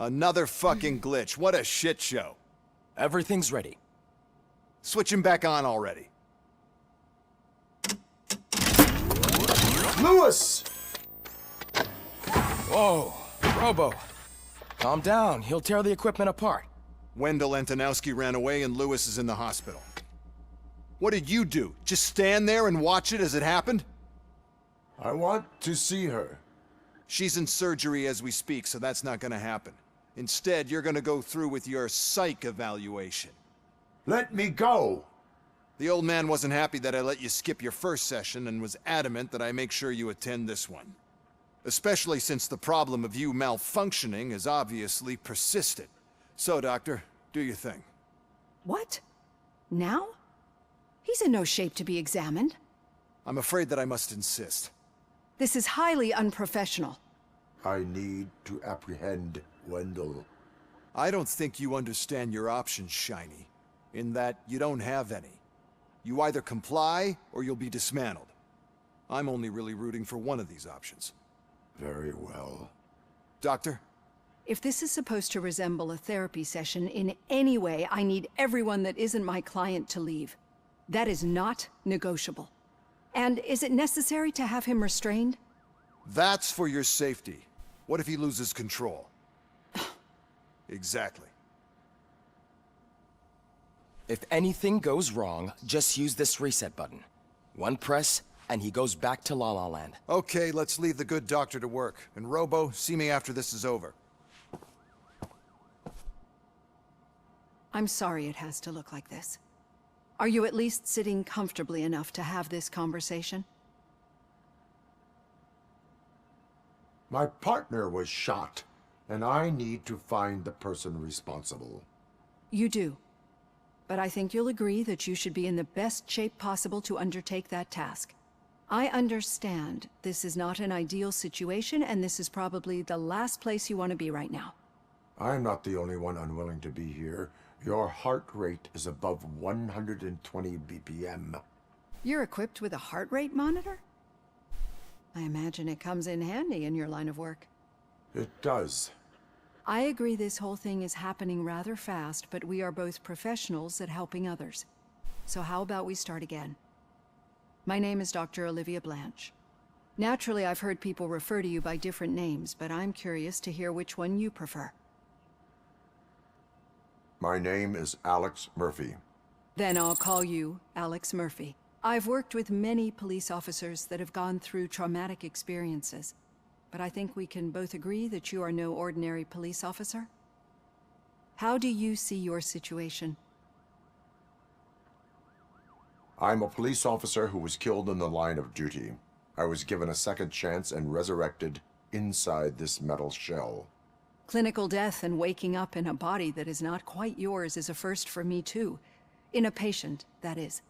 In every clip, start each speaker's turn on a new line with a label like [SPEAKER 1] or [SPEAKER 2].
[SPEAKER 1] Another fucking glitch. What a shit show.
[SPEAKER 2] Everything's ready.
[SPEAKER 1] Switch him back on already.
[SPEAKER 3] Lewis!
[SPEAKER 2] Whoa, Robo. Calm down, he'll tear the equipment apart.
[SPEAKER 1] Wendell Antonowski ran away and Lewis is in the hospital. What did you do? Just stand there and watch it as it happened?
[SPEAKER 3] I want to see her.
[SPEAKER 1] She's in surgery as we speak, so that's not gonna happen. Instead, you're gonna go through with your psych evaluation.
[SPEAKER 3] Let me go!
[SPEAKER 1] The old man wasn't happy that I let you skip your first session and was adamant that I make sure you attend this one. Especially since the problem of you malfunctioning is obviously persistent. So, Doctor, do your thing.
[SPEAKER 4] What? Now? He's in no shape to be examined.
[SPEAKER 1] I'm afraid that I must insist.
[SPEAKER 4] This is highly unprofessional.
[SPEAKER 3] I need to apprehend Wendell.
[SPEAKER 1] I don't think you understand your options, Shiny. In that you don't have any. You either comply, or you'll be dismantled. I'm only really rooting for one of these options.
[SPEAKER 3] Very well.
[SPEAKER 1] Doctor?
[SPEAKER 4] If this is supposed to resemble a therapy session in any way, I need everyone that isn't my client to leave. That is not negotiable. And is it necessary to have him restrained?
[SPEAKER 1] That's for your safety. What if he loses control? Exactly.
[SPEAKER 2] If anything goes wrong, just use this reset button. One press, and he goes back to La La Land.
[SPEAKER 1] Okay, let's leave the good doctor to work. And Robo, see me after this is over.
[SPEAKER 4] I'm sorry it has to look like this. Are you at least sitting comfortably enough to have this conversation?
[SPEAKER 3] My partner was shot, and I need to find the person responsible.
[SPEAKER 4] You do. But I think you'll agree that you should be in the best shape possible to undertake that task. I understand this is not an ideal situation, and this is probably the last place you want to be right now.
[SPEAKER 3] I'm not the only one unwilling to be here. Your heart rate is above 120 BPM.
[SPEAKER 4] You're equipped with a heart rate monitor? I imagine it comes in handy in your line of work.
[SPEAKER 3] It does.
[SPEAKER 4] I agree this whole thing is happening rather fast, but we are both professionals at helping others. So how about we start again? My name is Dr. Olivia Blanche. Naturally, I've heard people refer to you by different names, but I'm curious to hear which one you prefer.
[SPEAKER 3] My name is Alex Murphy.
[SPEAKER 4] Then I'll call you Alex Murphy. I've worked with many police officers that have gone through traumatic experiences, but I think we can both agree that you are no ordinary police officer. How do you see your situation?
[SPEAKER 3] I'm a police officer who was killed in the line of duty. I was given a second chance and resurrected inside this metal shell.
[SPEAKER 4] Clinical death and waking up in a body that is not quite yours is a first for me too. In a patient, that is.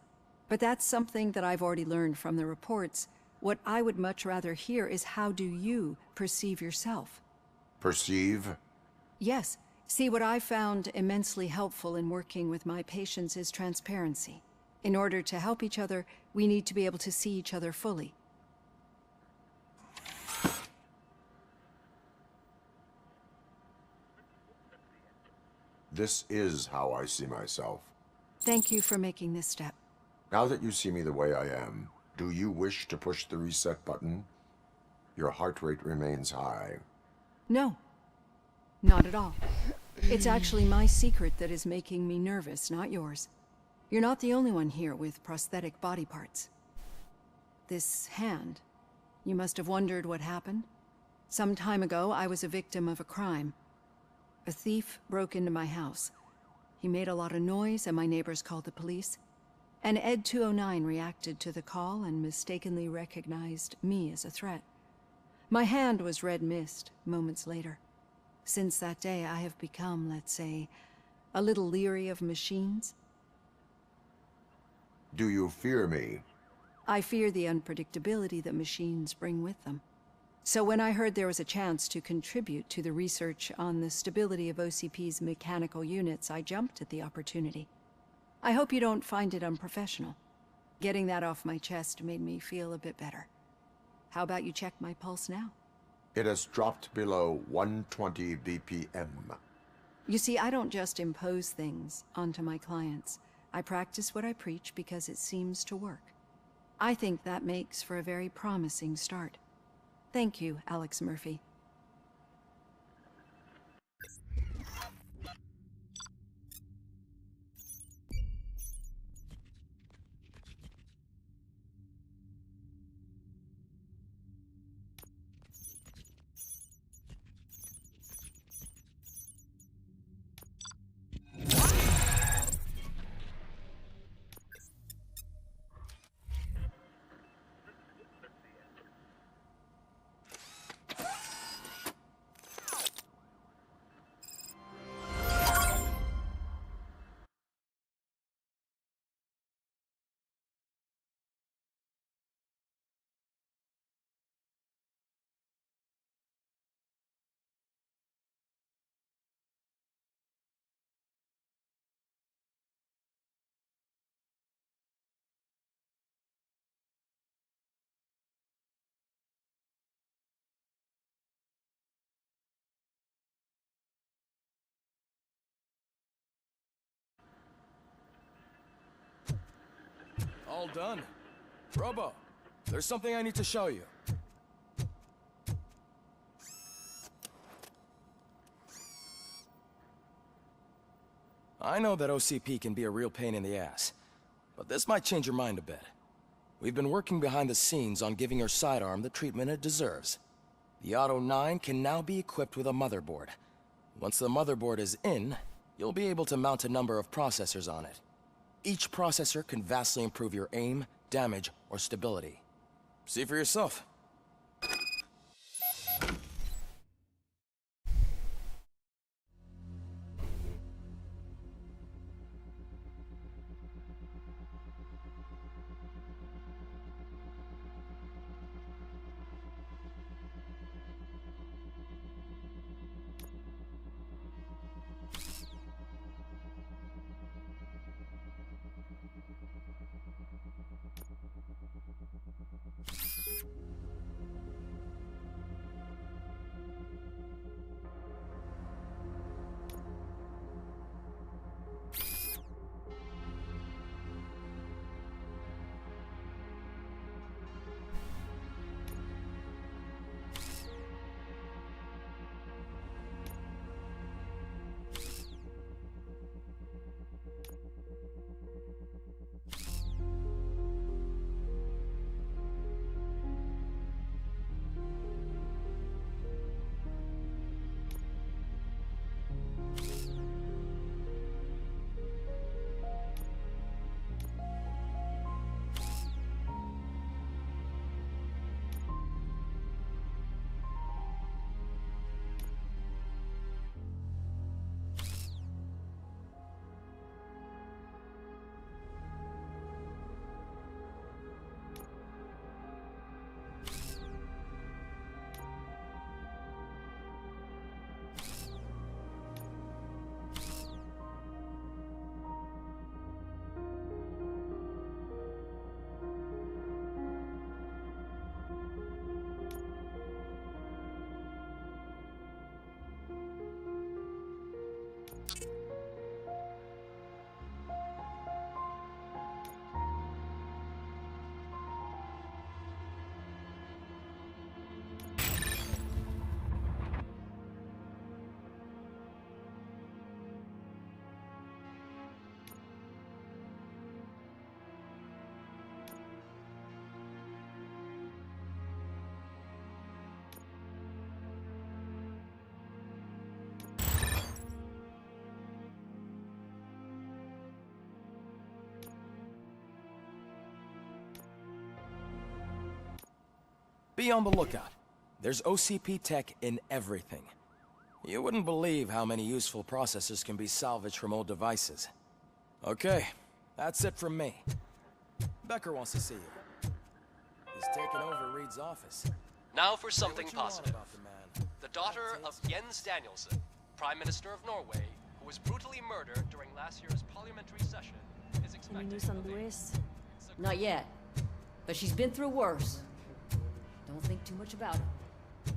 [SPEAKER 4] But that's something that I've already learned from the reports. What I would much rather hear is how do you perceive yourself?
[SPEAKER 3] Perceive?
[SPEAKER 4] Yes. See, what I found immensely helpful in working with my patients is transparency. In order to help each other, we need to be able to see each other fully.
[SPEAKER 3] This is how I see myself.
[SPEAKER 4] Thank you for making this step.
[SPEAKER 3] Now that you see me the way I am, do you wish to push the reset button? Your heart rate remains high.
[SPEAKER 4] No. Not at all. It's actually my secret that is making me nervous, not yours. You're not the only one here with prosthetic body parts. This hand, you must have wondered what happened. Some time ago, I was a victim of a crime. A thief broke into my house. He made a lot of noise and my neighbors called the police. And Ed 209 reacted to the call and mistakenly recognized me as a threat. My hand was red mist moments later. Since that day, I have become, let's say, a little leery of machines.
[SPEAKER 3] Do you fear me?
[SPEAKER 4] I fear the unpredictability that machines bring with them. So when I heard there was a chance to contribute to the research on the stability of OCP's mechanical units, I jumped at the opportunity. I hope you don't find it unprofessional. Getting that off my chest made me feel a bit better. How about you check my pulse now?
[SPEAKER 3] It has dropped below 120 BPM.
[SPEAKER 4] You see, I don't just impose things onto my clients. I practice what I preach because it seems to work. I think that makes for a very promising start. Thank you, Alex Murphy.
[SPEAKER 2] All done. Robo, there's something I need to show you. I know that OCP can be a real pain in the ass, but this might change your mind a bit. We've been working behind the scenes on giving your sidearm the treatment it deserves. The Auto 9 can now be equipped with a motherboard. Once the motherboard is in, you'll be able to mount a number of processors on it. Each processor can vastly improve your aim, damage, or stability. See for yourself. Be on the lookout. There's OCP tech in everything. You wouldn't believe how many useful processors can be salvaged from old devices. Okay, that's it from me. Becker wants to see you. He's taken over Reed's office.
[SPEAKER 5] Now for something
[SPEAKER 2] What you want
[SPEAKER 5] positive.
[SPEAKER 2] about the man?
[SPEAKER 5] The daughter of Jens Danielson, Prime Minister of Norway, who was brutally murdered during last year's parliamentary session, is
[SPEAKER 6] Any
[SPEAKER 5] expected
[SPEAKER 6] news on
[SPEAKER 5] to leave.
[SPEAKER 6] Luis? Not yet. But she's been through worse. Don't think too much about it.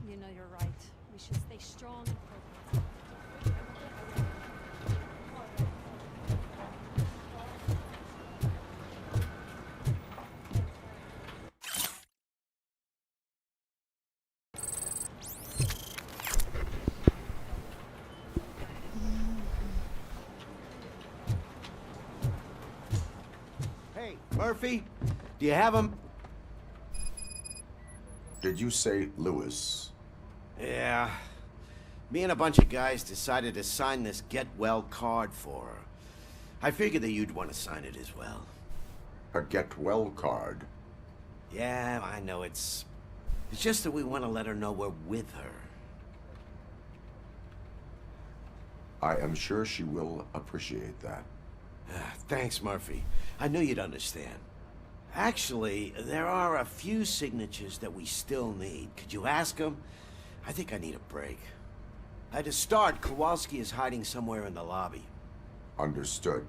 [SPEAKER 6] You know, you're right. We should stay strong and focused.
[SPEAKER 7] Hey, Murphy, do you have him?
[SPEAKER 3] Did you say Lewis?
[SPEAKER 7] Yeah. Me and a bunch of guys decided to sign this get well card for her. I figured that you'd want to sign it as well.
[SPEAKER 3] A get well card?
[SPEAKER 7] Yeah, I know it's just that we want to let her know we're with her.
[SPEAKER 3] I am sure she will appreciate that.
[SPEAKER 7] Thanks, Murphy. I knew you'd understand. Actually, there are a few signatures that we still need. Could you ask them? I think I need a break. To start, Kowalski is hiding somewhere in the lobby.
[SPEAKER 3] Understood.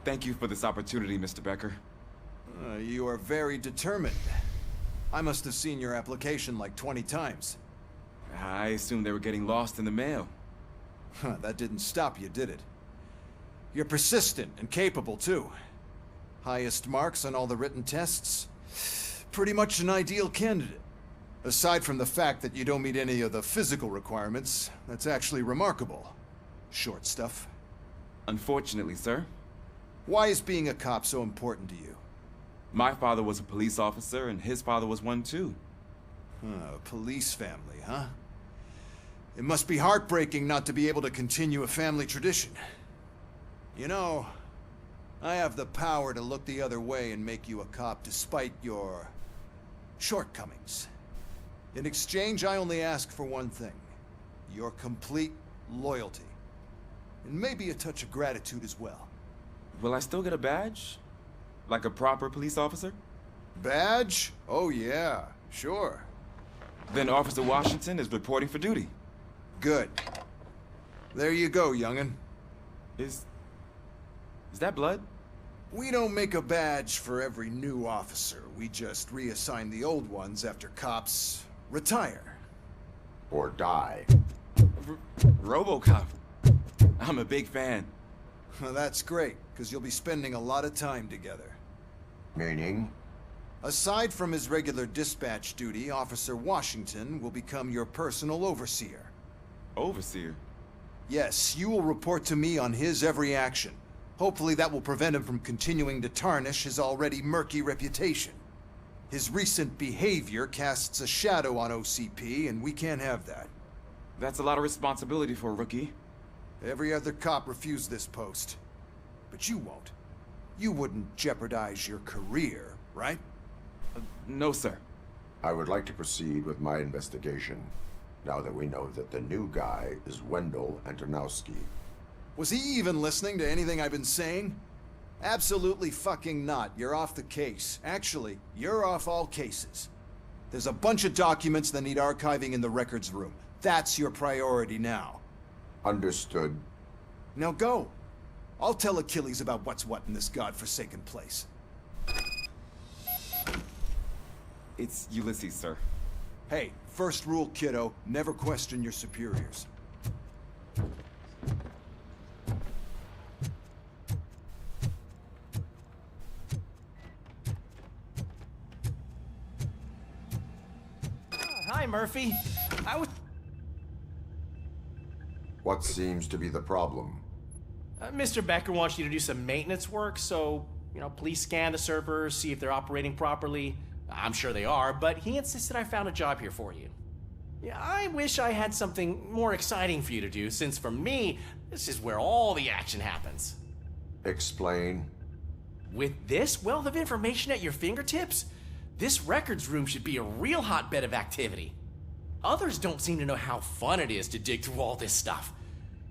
[SPEAKER 8] Thank you for this opportunity, Mr. Becker.
[SPEAKER 1] You are very determined. I must have seen your application like 20 times.
[SPEAKER 8] I assumed they were getting lost in the mail.
[SPEAKER 1] That didn't stop you, did it? You're persistent and capable, too. Highest marks on all the written tests. Pretty much an ideal candidate. Aside from the fact that you don't meet any of the physical requirements, that's actually remarkable. Short stuff.
[SPEAKER 8] Unfortunately, sir.
[SPEAKER 1] Why is being a cop so important to you?
[SPEAKER 8] My father was a police officer, and his father was one, too.
[SPEAKER 1] A police family, huh? It must be heartbreaking not to be able to continue a family tradition. You know, I have the power to look the other way and make you a cop despite your shortcomings. In exchange, I only ask for one thing. Your complete loyalty. And maybe a touch of gratitude as well.
[SPEAKER 8] Will I still get a badge? Like a proper police officer?
[SPEAKER 1] Badge? Oh yeah, sure.
[SPEAKER 8] Then Officer Washington is reporting for duty.
[SPEAKER 1] Good. There you go, young'un.
[SPEAKER 8] Is that blood?
[SPEAKER 1] We don't make a badge for every new officer. We just reassign the old ones after cops retire.
[SPEAKER 3] Or die.
[SPEAKER 8] RoboCop. I'm a big fan.
[SPEAKER 1] Well, that's great, because you'll be spending a lot of time together.
[SPEAKER 3] Meaning?
[SPEAKER 1] Aside from his regular dispatch duty, Officer Washington will become your personal overseer.
[SPEAKER 8] Overseer?
[SPEAKER 1] Yes, you will report to me on his every action. Hopefully that will prevent him from continuing to tarnish his already murky reputation. His recent behavior casts a shadow on OCP, and we can't have that.
[SPEAKER 8] That's a lot of responsibility for a rookie.
[SPEAKER 1] Every other cop refused this post. But you won't. You wouldn't jeopardize your career, right?
[SPEAKER 8] No, sir.
[SPEAKER 3] I would like to proceed with my investigation, now that we know that the new guy is Wendell Antonowski.
[SPEAKER 1] Was he even listening to anything I've been saying? Absolutely fucking not. You're off the case. Actually, you're off all cases. There's a bunch of documents that need archiving in the records room. That's your priority now.
[SPEAKER 3] Understood.
[SPEAKER 1] Now go. I'll tell Achilles about what's what in this godforsaken place.
[SPEAKER 8] It's Ulysses, sir.
[SPEAKER 1] Hey, first rule, kiddo, never question your superiors.
[SPEAKER 9] Hi, Murphy.
[SPEAKER 3] What seems to be the problem?
[SPEAKER 9] Mr. Becker wants you to do some maintenance work, so, please scan the servers, see if they're operating properly. I'm sure they are, but he insisted I found a job here for you. Yeah, I wish I had something more exciting for you to do, since for me, this is where all the action happens.
[SPEAKER 3] Explain.
[SPEAKER 9] With this wealth of information at your fingertips, this records room should be a real hotbed of activity. Others don't seem to know how fun it is to dig through all this stuff.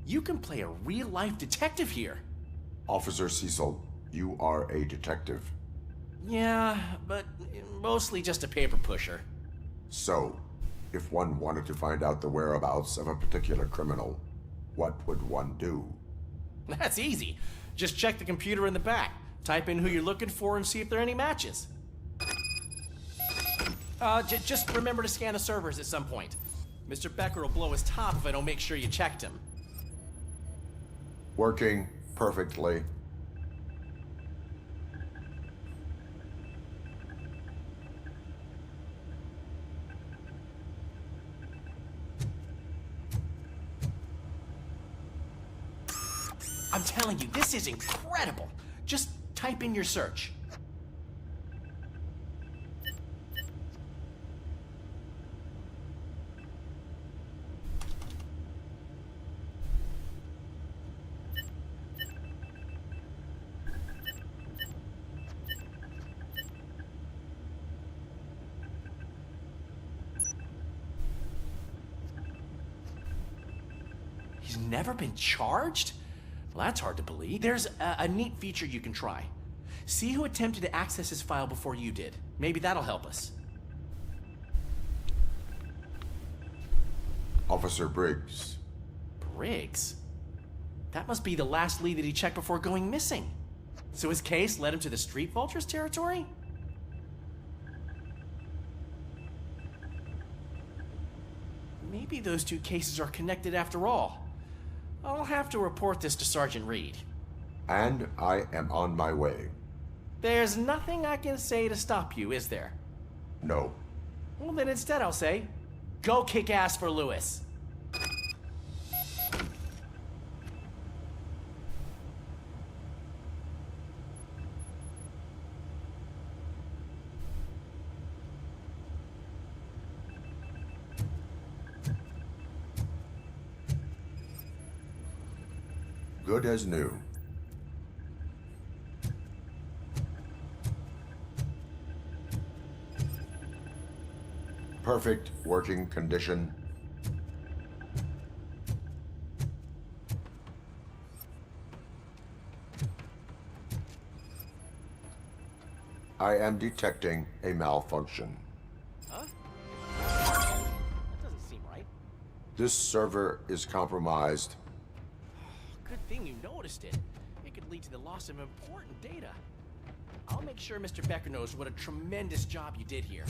[SPEAKER 9] You can play a real-life detective here.
[SPEAKER 3] Officer Cecil, you are a detective.
[SPEAKER 9] Yeah, but mostly just a paper pusher.
[SPEAKER 3] So, If one wanted to find out the whereabouts of a particular criminal, what would one do?
[SPEAKER 9] That's easy. Just check the computer in the back. Type in who you're looking for and see if there are any matches. Just remember to scan the servers at some point. Mr. Becker will blow his top if I don't make sure you checked him.
[SPEAKER 3] Working perfectly.
[SPEAKER 9] I'm telling you, this is incredible. Just type in your search. He's never been charged? Well, that's hard to believe. There's a neat feature you can try. See who attempted to access his file before you did. Maybe that'll help us.
[SPEAKER 3] Officer Briggs.
[SPEAKER 9] Briggs? That must be the last lead that he checked before going missing. So his case led him to the Street Vultures territory? Maybe those two cases are connected after all. I'll have to report this to Sergeant Reed.
[SPEAKER 3] And I am on my way.
[SPEAKER 9] There's nothing I can say to stop you, is there?
[SPEAKER 3] No.
[SPEAKER 9] Well, then instead I'll say, go kick ass for Lewis.
[SPEAKER 3] Good as new. Perfect working condition. I am detecting a malfunction.
[SPEAKER 9] Huh? That doesn't seem right.
[SPEAKER 3] This server is compromised.
[SPEAKER 9] Good thing you noticed it. It could lead to the loss of important data. I'll make sure Mr. Becker knows what a tremendous job you did here.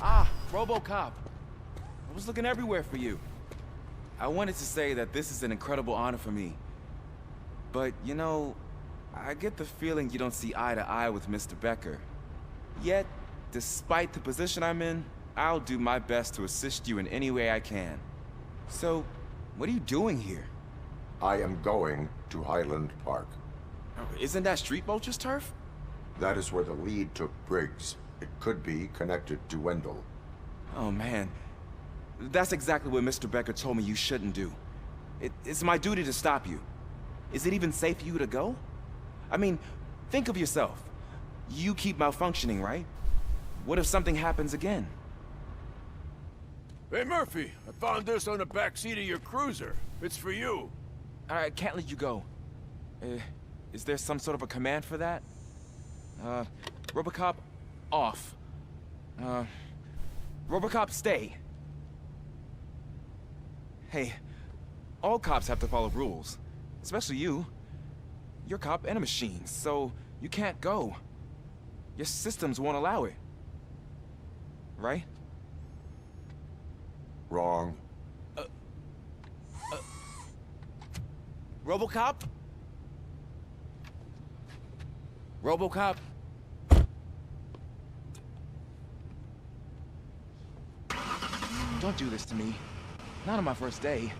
[SPEAKER 8] Ah, RoboCop. I was looking everywhere for you. I wanted to say that this is an incredible honor for me. But, you know, I get the feeling you don't see eye to eye with Mr. Becker. Yet, despite the position I'm in, I'll do my best to assist you in any way I can. So, what are you doing here?
[SPEAKER 3] I am going to Highland Park.
[SPEAKER 8] Isn't that Street Vulture's turf?
[SPEAKER 3] That is where the lead took Briggs. It could be connected to Wendell.
[SPEAKER 8] Oh, man. That's exactly what Mr. Becker told me you shouldn't do. It's my duty to stop you. Is it even safe for you to go? I mean, think of yourself. You keep malfunctioning, right? What if something happens again?
[SPEAKER 10] Hey, Murphy, I found this on the back seat of your cruiser. It's for you.
[SPEAKER 8] I can't let you go. Is there some sort of a command for that? RoboCop, off. RoboCop, stay. Hey, all cops have to follow rules. Especially you. You're a cop and a machine, so you can't go. Your systems won't allow it. Right?
[SPEAKER 3] Wrong.
[SPEAKER 8] RoboCop? RoboCop? Don't do this to me. Not on my first day.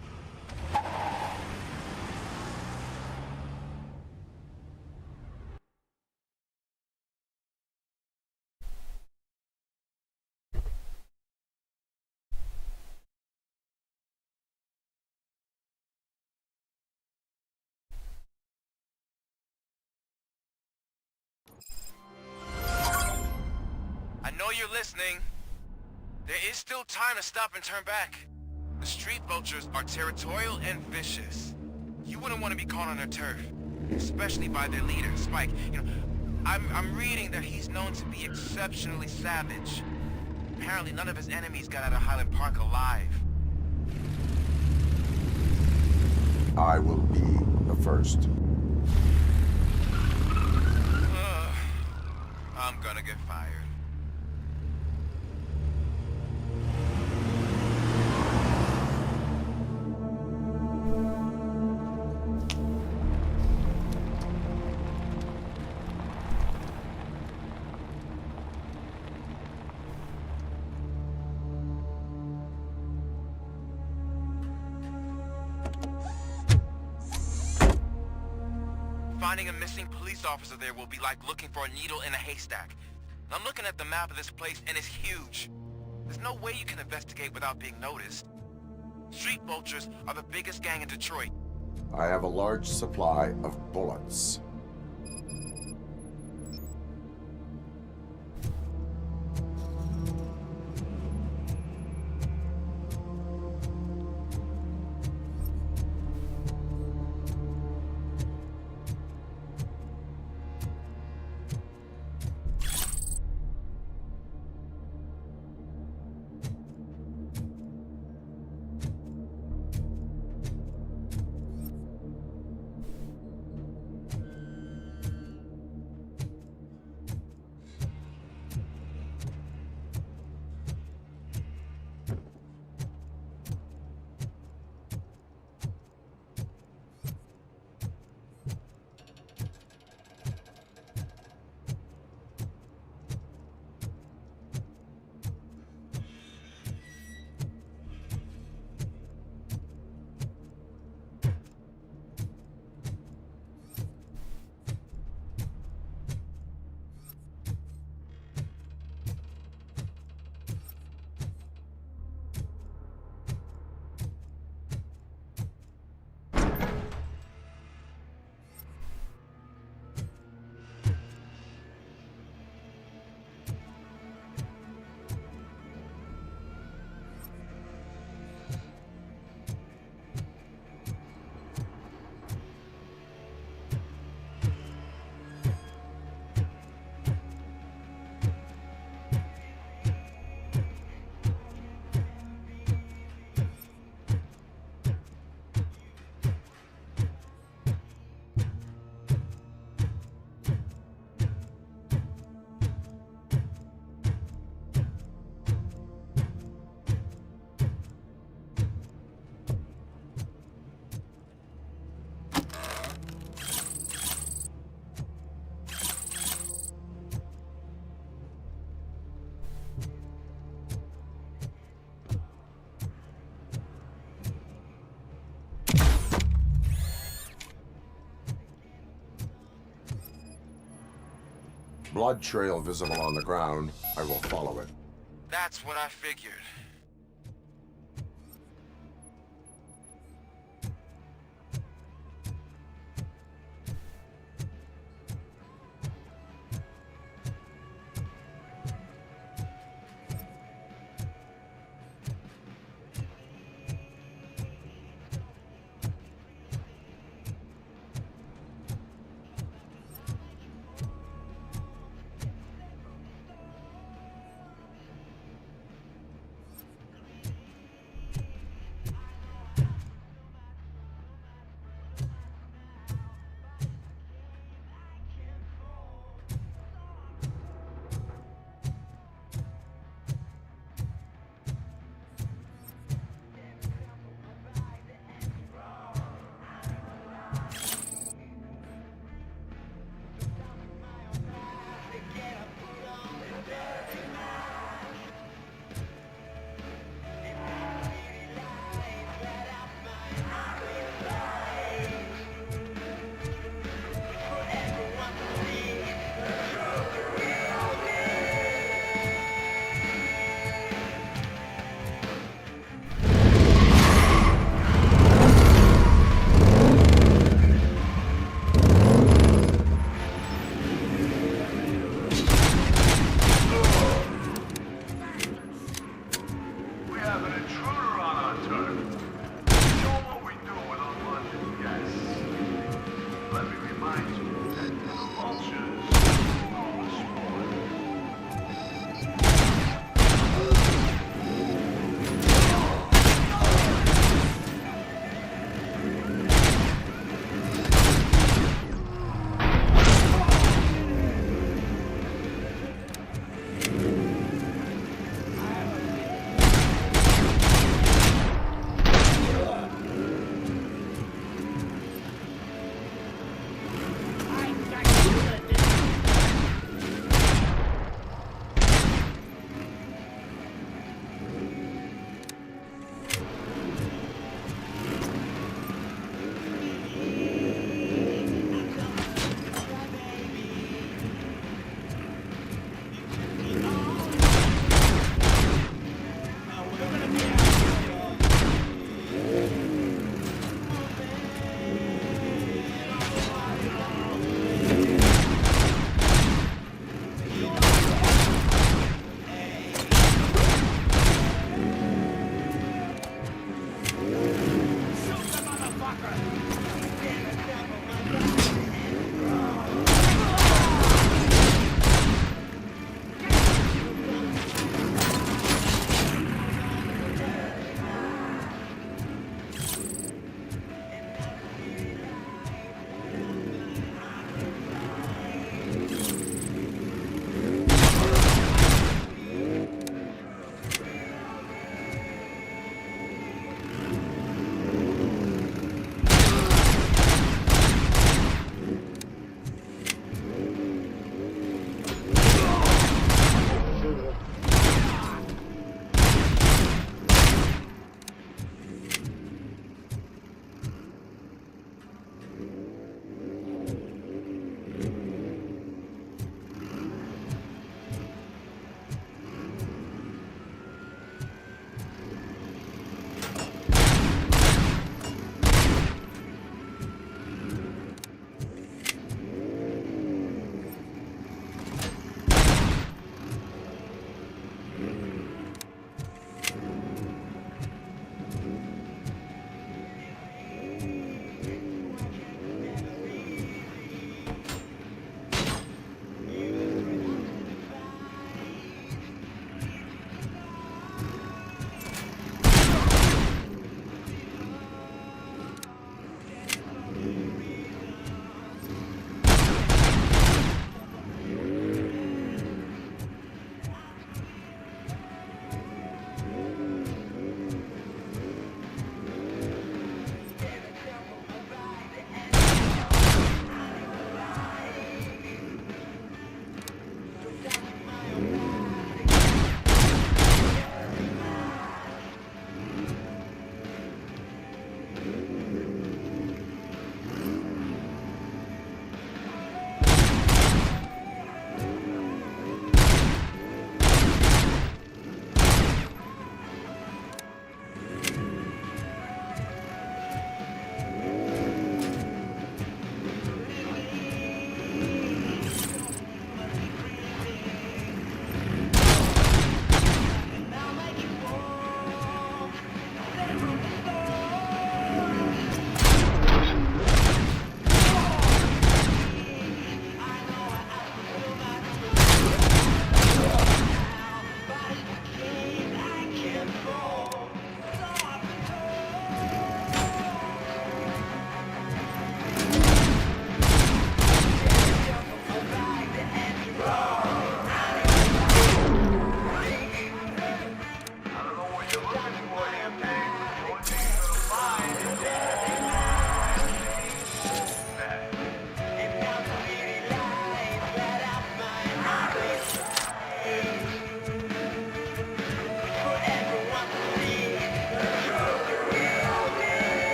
[SPEAKER 8] know you're listening. There is still time to stop and turn back. The street vultures are territorial and vicious. You wouldn't want to be caught on their turf, especially by their leader, Spike. I'm reading that he's known to be exceptionally savage. Apparently none of his enemies got out of Highland Park alive.
[SPEAKER 3] I will be the first.
[SPEAKER 8] I'm gonna get fired. Finding a missing police officer there will be like looking for a needle in a haystack. I'm looking at the map of this place and it's huge. There's no way you can investigate without being noticed. Street vultures are the biggest gang in Detroit.
[SPEAKER 3] I have a large supply of bullets. Blood trail visible on the ground. I will follow it.
[SPEAKER 8] That's what I figured.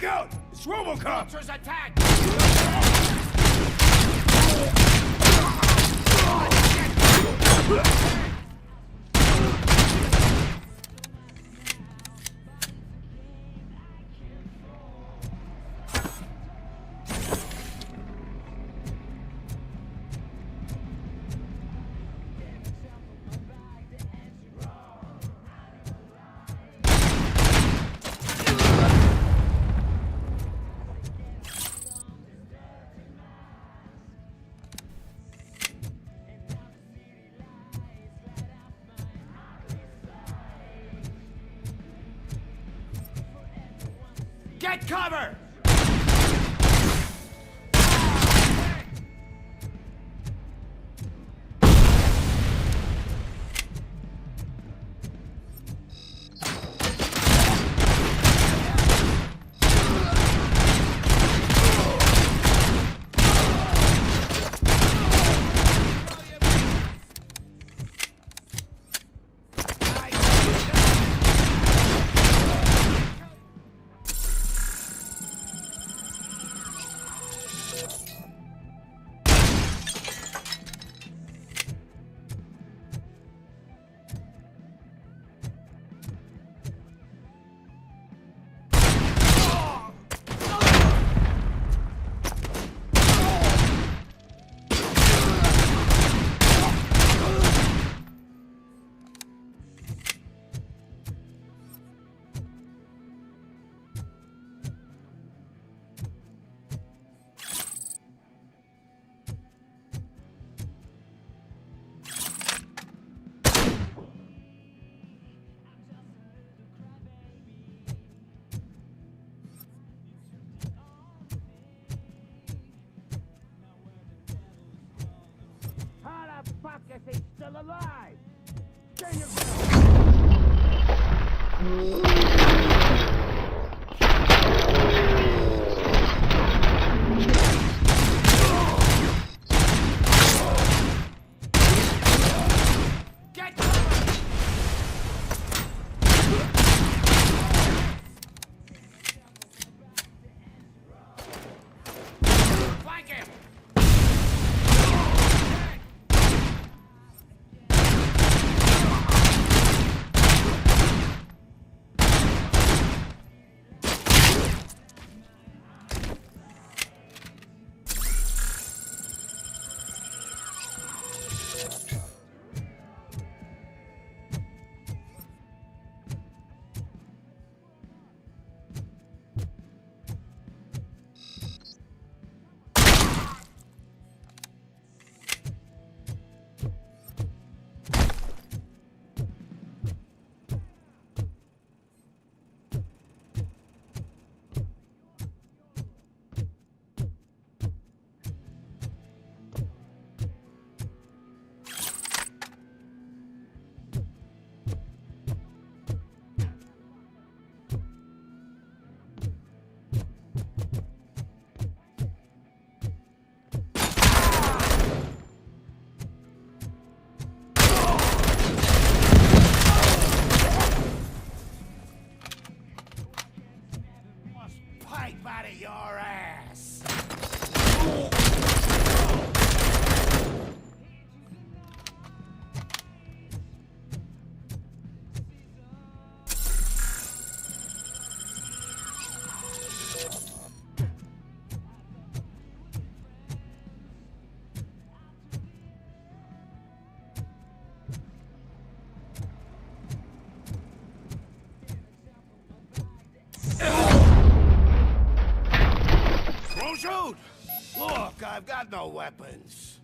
[SPEAKER 10] Look out! It's RoboCop!
[SPEAKER 7] Monsters attack! Get cover! How the fuck is he still alive? Turn your Get cover! Flank him! Pipe out of your ass! Don't shoot! Look, I've got no weapons.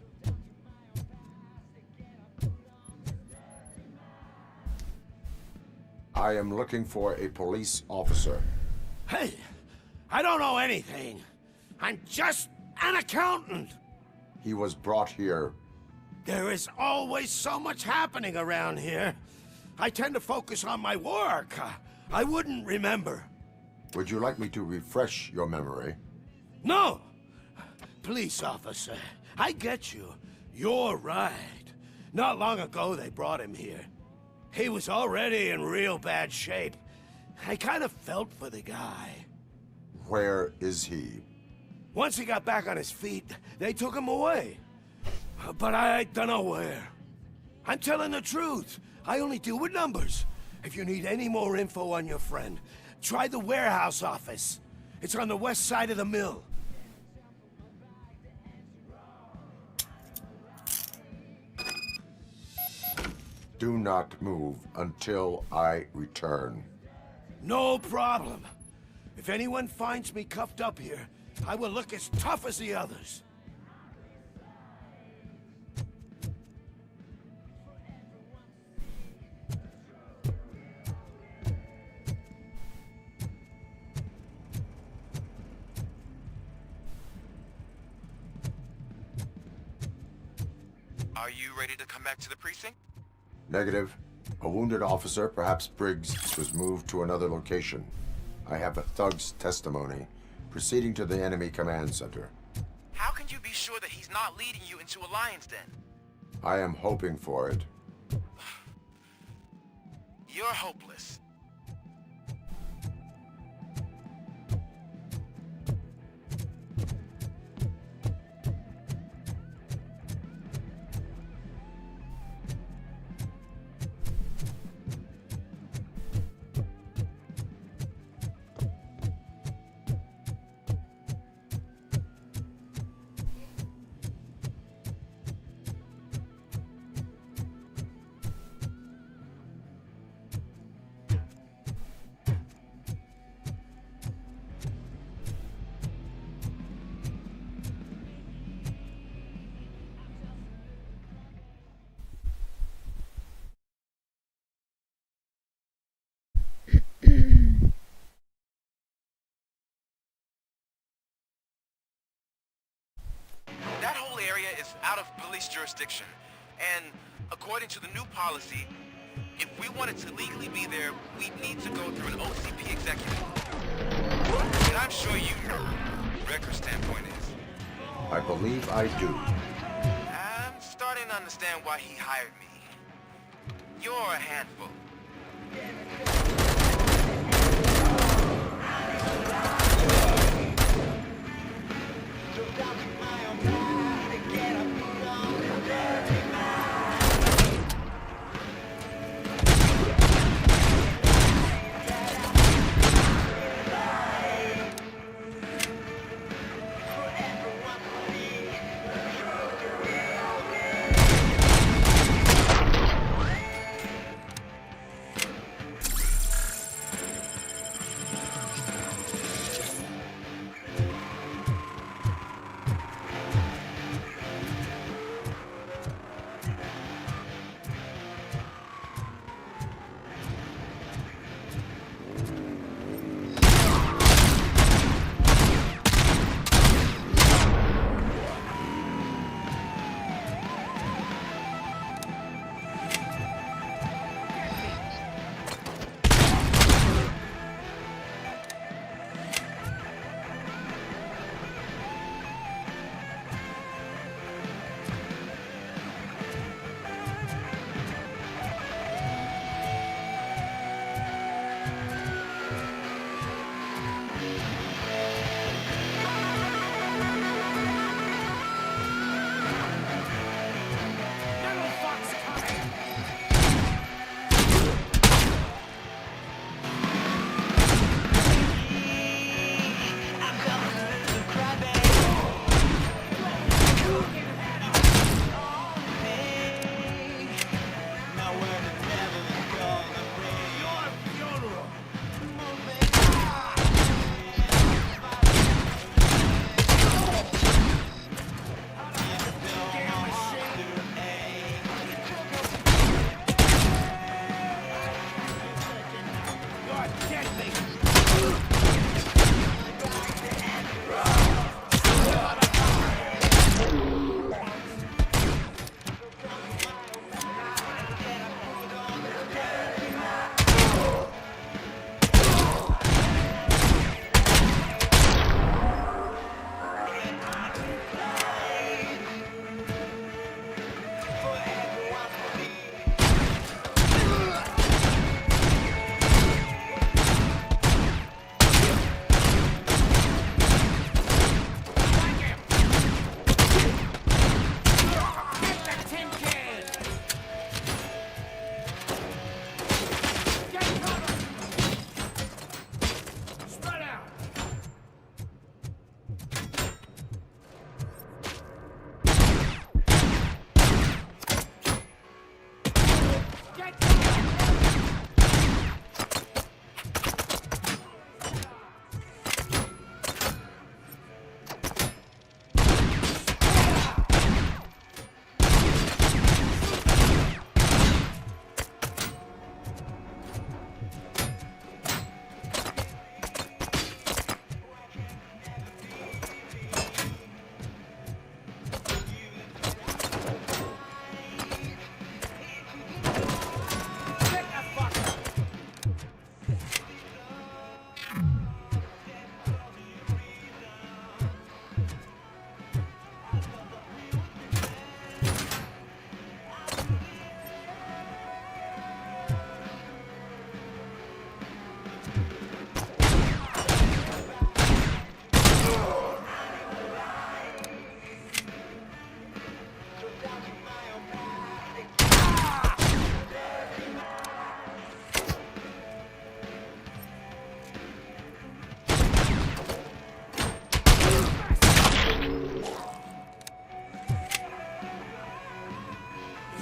[SPEAKER 3] I am looking for a police officer.
[SPEAKER 7] Hey, I don't know anything. I'm just an accountant.
[SPEAKER 3] He was brought here.
[SPEAKER 7] There is always so much happening around here. I tend to focus on my work. I wouldn't remember.
[SPEAKER 3] Would you like me to refresh your memory?
[SPEAKER 7] No! Police officer, I get you. You're right. Not long ago they brought him here. He was already in real bad shape. I kind of felt for the guy.
[SPEAKER 3] Where is he?
[SPEAKER 10] Once he got back on his feet, they took him away. But I don't know where. I'm telling the truth. I only deal with numbers. If you need any more info on your friend, try the warehouse office. It's on the west side of the mill.
[SPEAKER 3] Do not move until I return.
[SPEAKER 10] No problem. If anyone finds me cuffed up here, I will look as tough as the others.
[SPEAKER 8] Are you ready to come back to the precinct?
[SPEAKER 3] Negative. A wounded officer, perhaps Briggs, was moved to another location. I have a thug's testimony, proceeding to the enemy command center.
[SPEAKER 8] How can you be sure that he's not leading you into a lion's den?
[SPEAKER 3] I am hoping for it.
[SPEAKER 8] You're hopeless. That whole area is out of police jurisdiction, and according to the new policy, if we wanted to legally be there, we'd need to go through an OCP executive. And I'm sure you know what Wrecker's standpoint is.
[SPEAKER 3] I believe I do.
[SPEAKER 8] I'm starting to understand why he hired me. You're a handful.
[SPEAKER 10] It's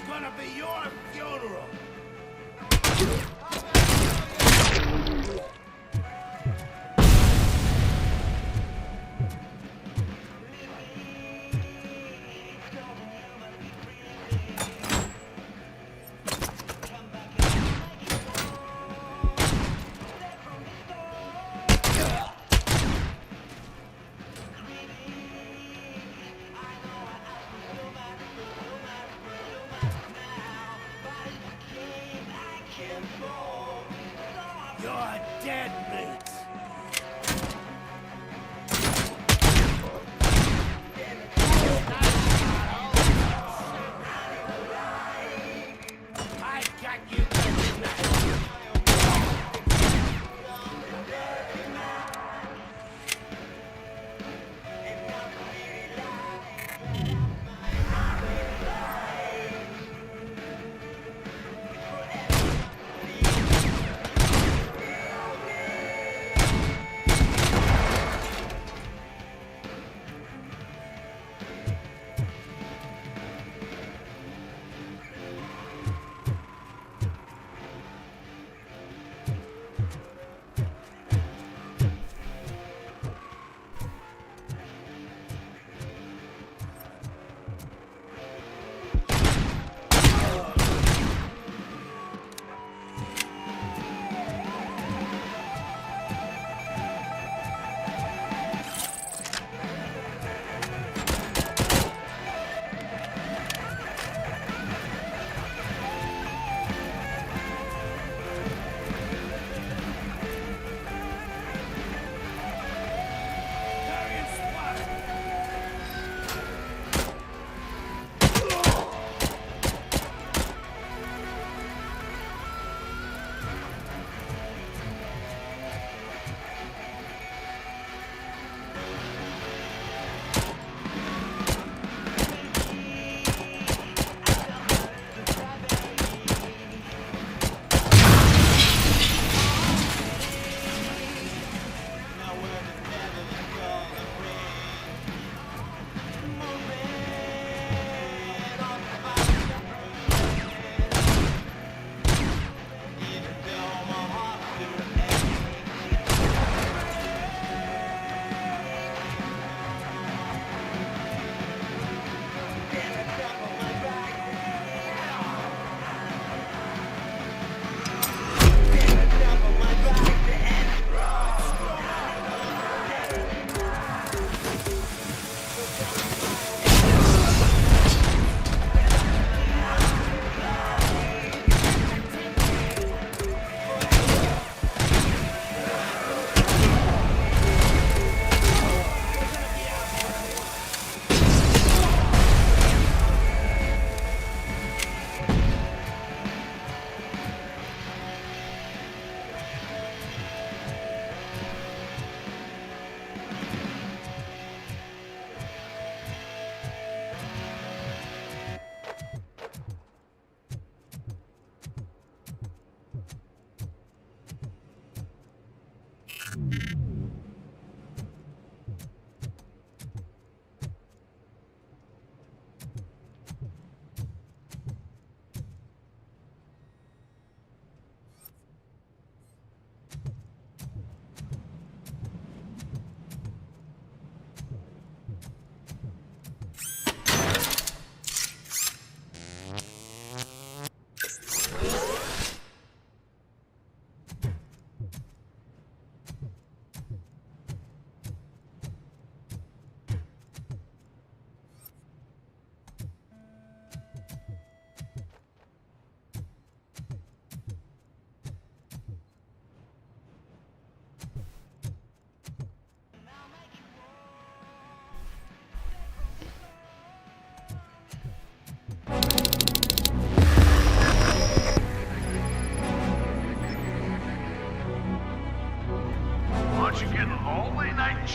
[SPEAKER 10] gonna be your funeral. You're dead, mate. I got you tonight.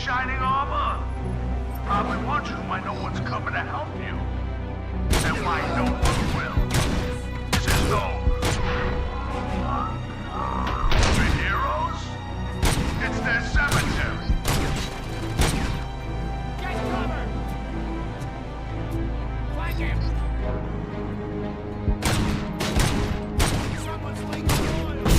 [SPEAKER 11] shining armor? Probably wondering why no one's coming to help you. And why no one will. Is as though... the heroes? It's their cemetery.
[SPEAKER 10] Get cover! Flank him! Someone's leaking oil!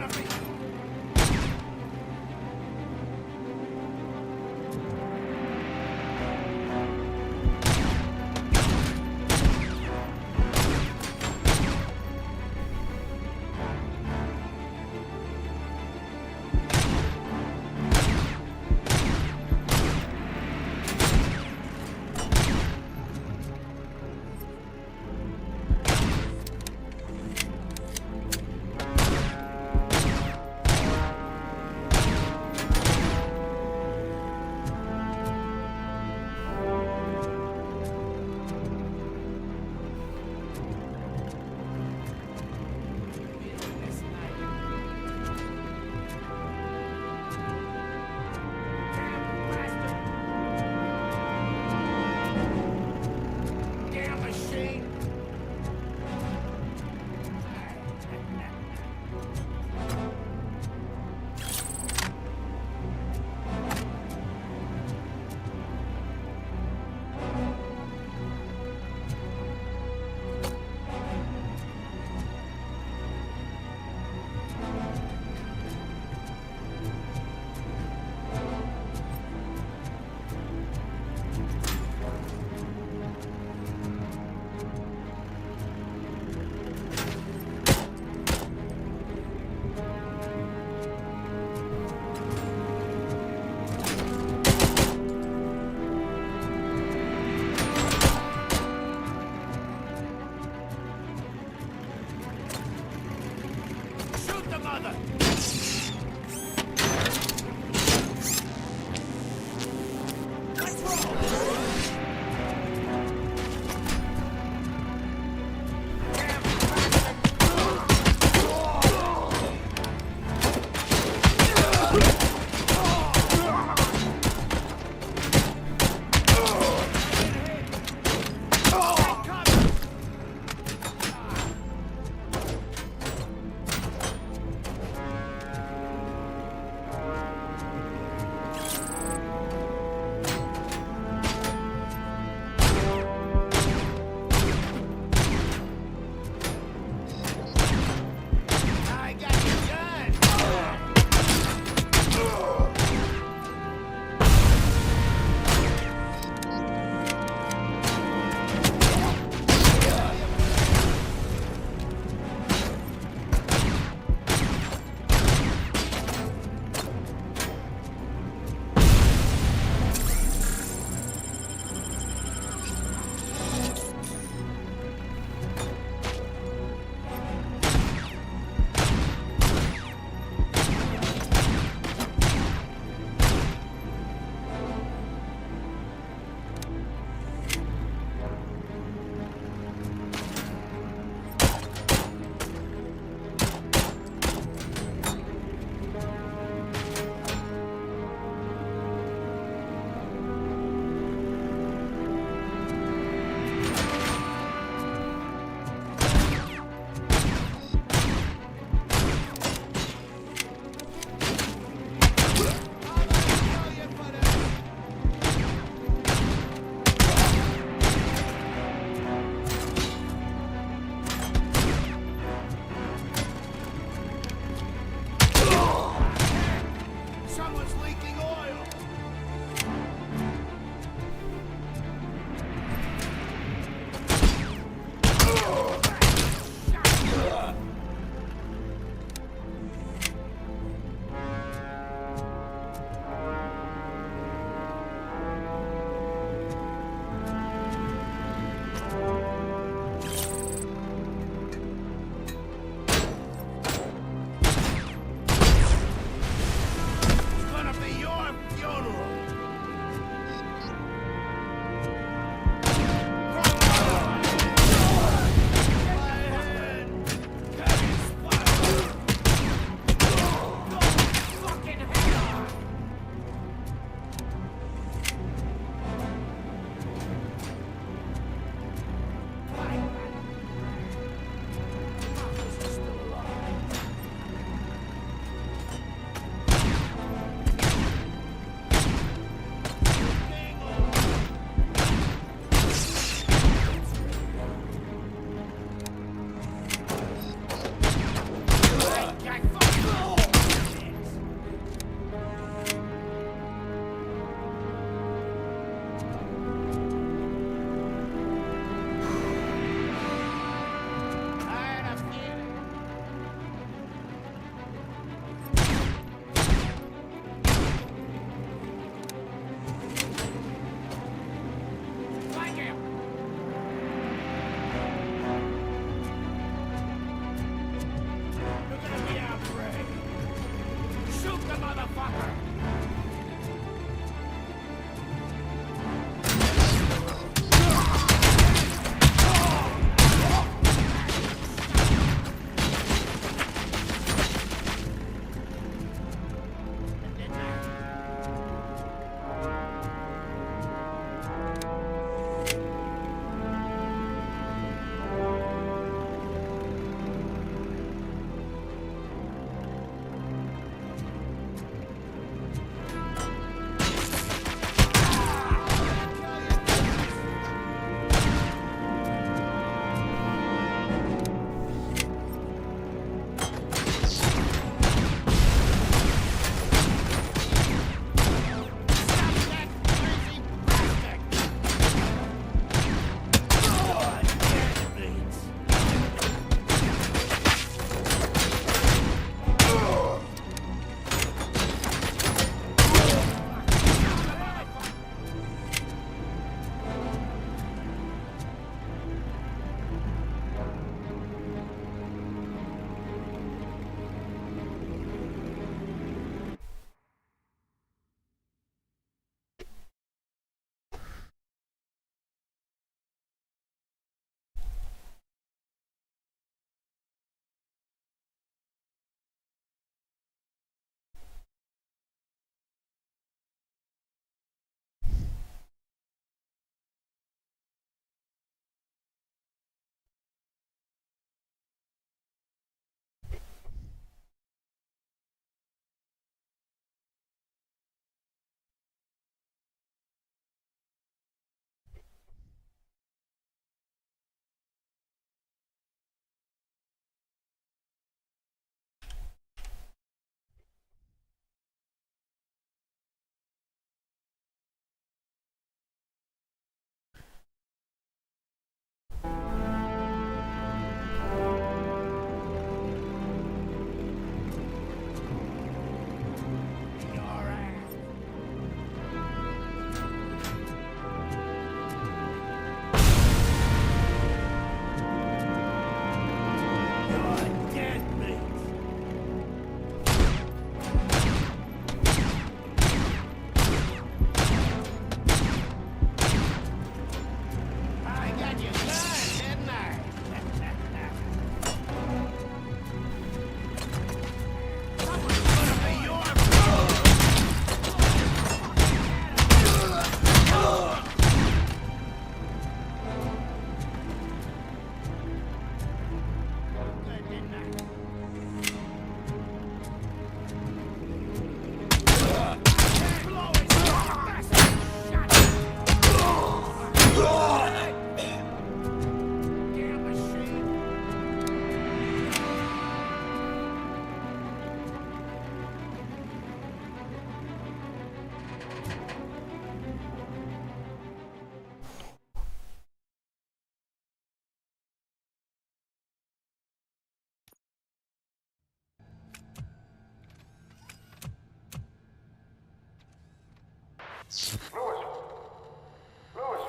[SPEAKER 10] front of me! Shoot the mother! Let's roll!
[SPEAKER 11] Lewis! Lewis!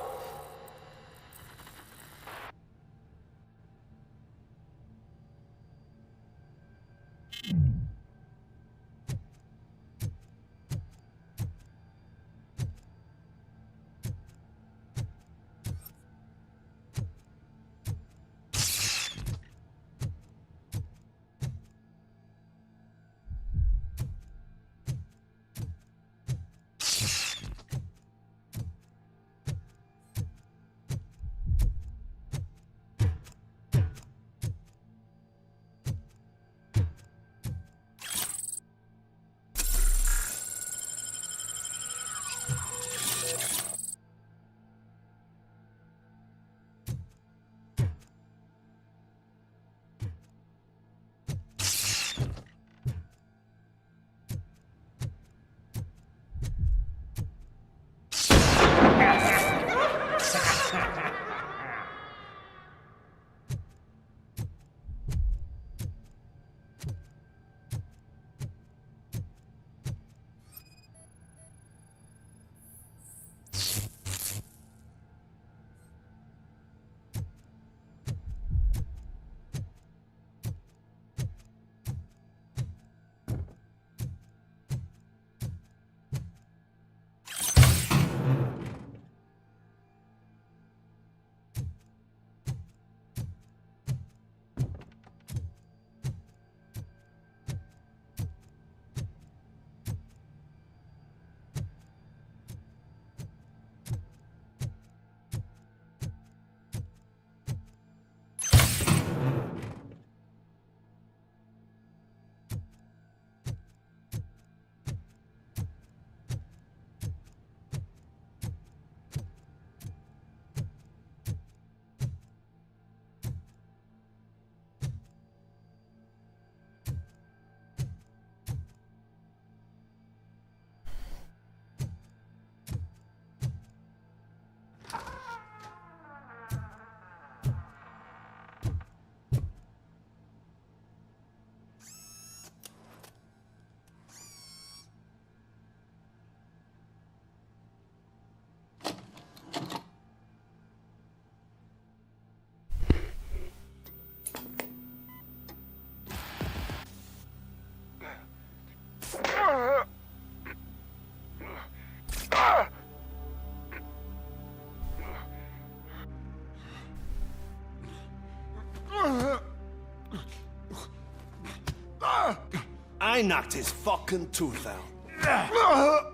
[SPEAKER 10] I knocked his fucking tooth out.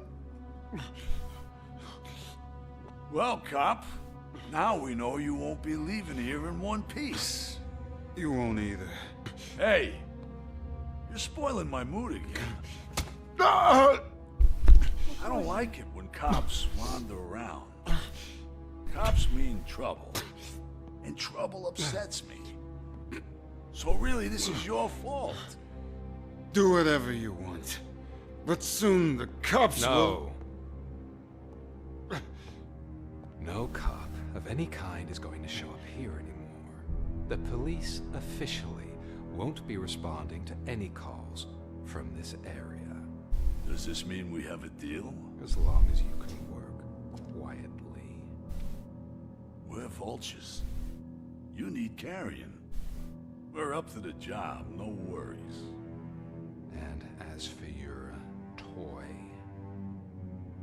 [SPEAKER 11] Well, cop, now we know you won't be leaving here in one piece.
[SPEAKER 12] You won't either.
[SPEAKER 11] Hey, you're spoiling my mood again.
[SPEAKER 10] Ah!
[SPEAKER 11] I don't like it when cops wander around. Cops mean trouble, and trouble upsets me. So really, this is your fault.
[SPEAKER 12] Do whatever you want. But soon the cops will...
[SPEAKER 13] No cop of any kind is going to show up here anymore. The police officially won't be responding to any calls from this area.
[SPEAKER 11] Does this mean we have a deal?
[SPEAKER 13] As long as you can work quietly.
[SPEAKER 11] We're vultures. You need carrion. We're up to the job, no worries.
[SPEAKER 13] And as for your toy...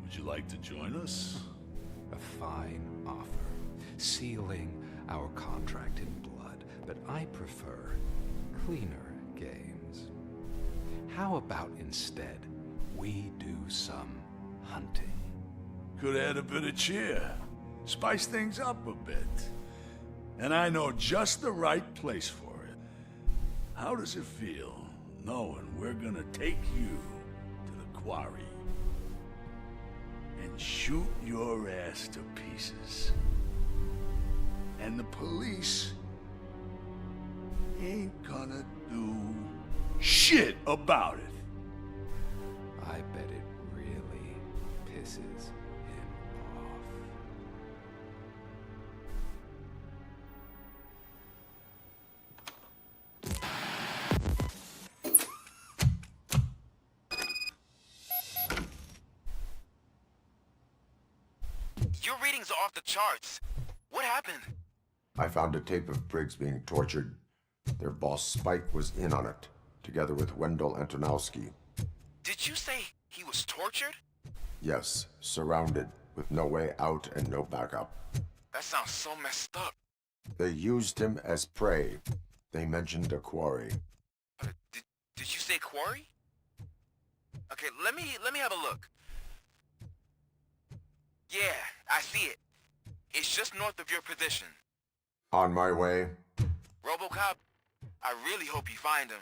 [SPEAKER 11] Would you like to join us?
[SPEAKER 13] A fine offer, sealing our contract in blood, but I prefer cleaner games. How about instead we do some hunting?
[SPEAKER 11] Could add a bit of cheer, spice things up a bit. And I know just the right place for it. How does it feel knowing we're gonna take you to the quarry and shoot your ass to pieces? And the police ain't gonna do shit about it.
[SPEAKER 13] I bet it really pisses him off.
[SPEAKER 14] Your readings are off the charts. What happened?
[SPEAKER 3] I found a tape of Briggs being tortured. Their boss Spike was in on it, together with Wendell Antonowski.
[SPEAKER 14] Did you say he was tortured?
[SPEAKER 3] Yes, surrounded, with no way out and no backup.
[SPEAKER 14] That sounds so messed up.
[SPEAKER 3] They used him as prey. They mentioned a quarry.
[SPEAKER 14] Did you say quarry? Okay, let me have a look. Yeah, I see it. It's just north of your position.
[SPEAKER 3] On my way.
[SPEAKER 14] RoboCop, I really hope you find him.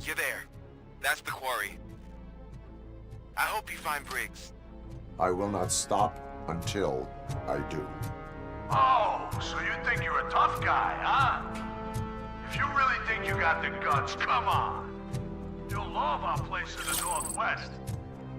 [SPEAKER 14] You're there. That's the quarry. I hope you find Briggs.
[SPEAKER 3] I will not stop until I do.
[SPEAKER 11] Oh, so you think you're a tough guy, huh? If you really think you got the guts, come on. You'll love our place in the Northwest.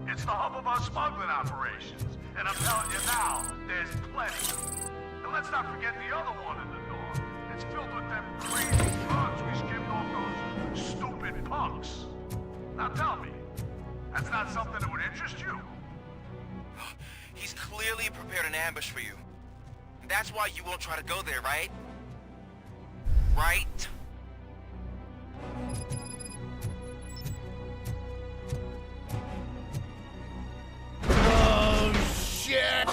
[SPEAKER 11] It's the hub of our smuggling operations. And I'm telling you now, there's plenty. And let's not forget the other one in the north. It's filled with them crazy drugs we skimmed off those stupid punks. Now tell me, that's not something that would interest you?
[SPEAKER 14] He's clearly prepared an ambush for you. That's why you won't try to go there, right? Right?
[SPEAKER 10] Oh, shit!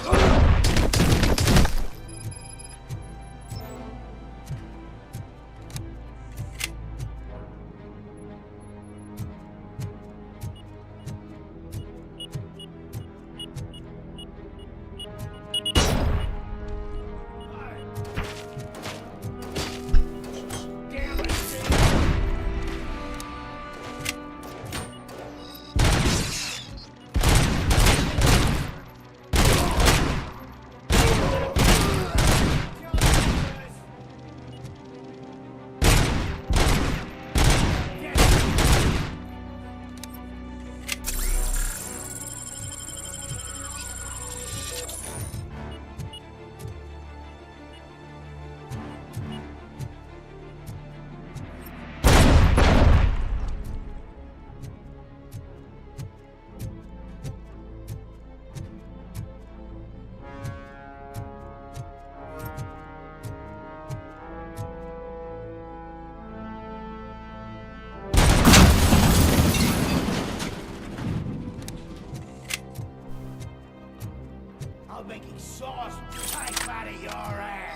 [SPEAKER 10] I'll make exhaust pipe out of your ass!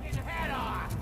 [SPEAKER 10] Get your head off!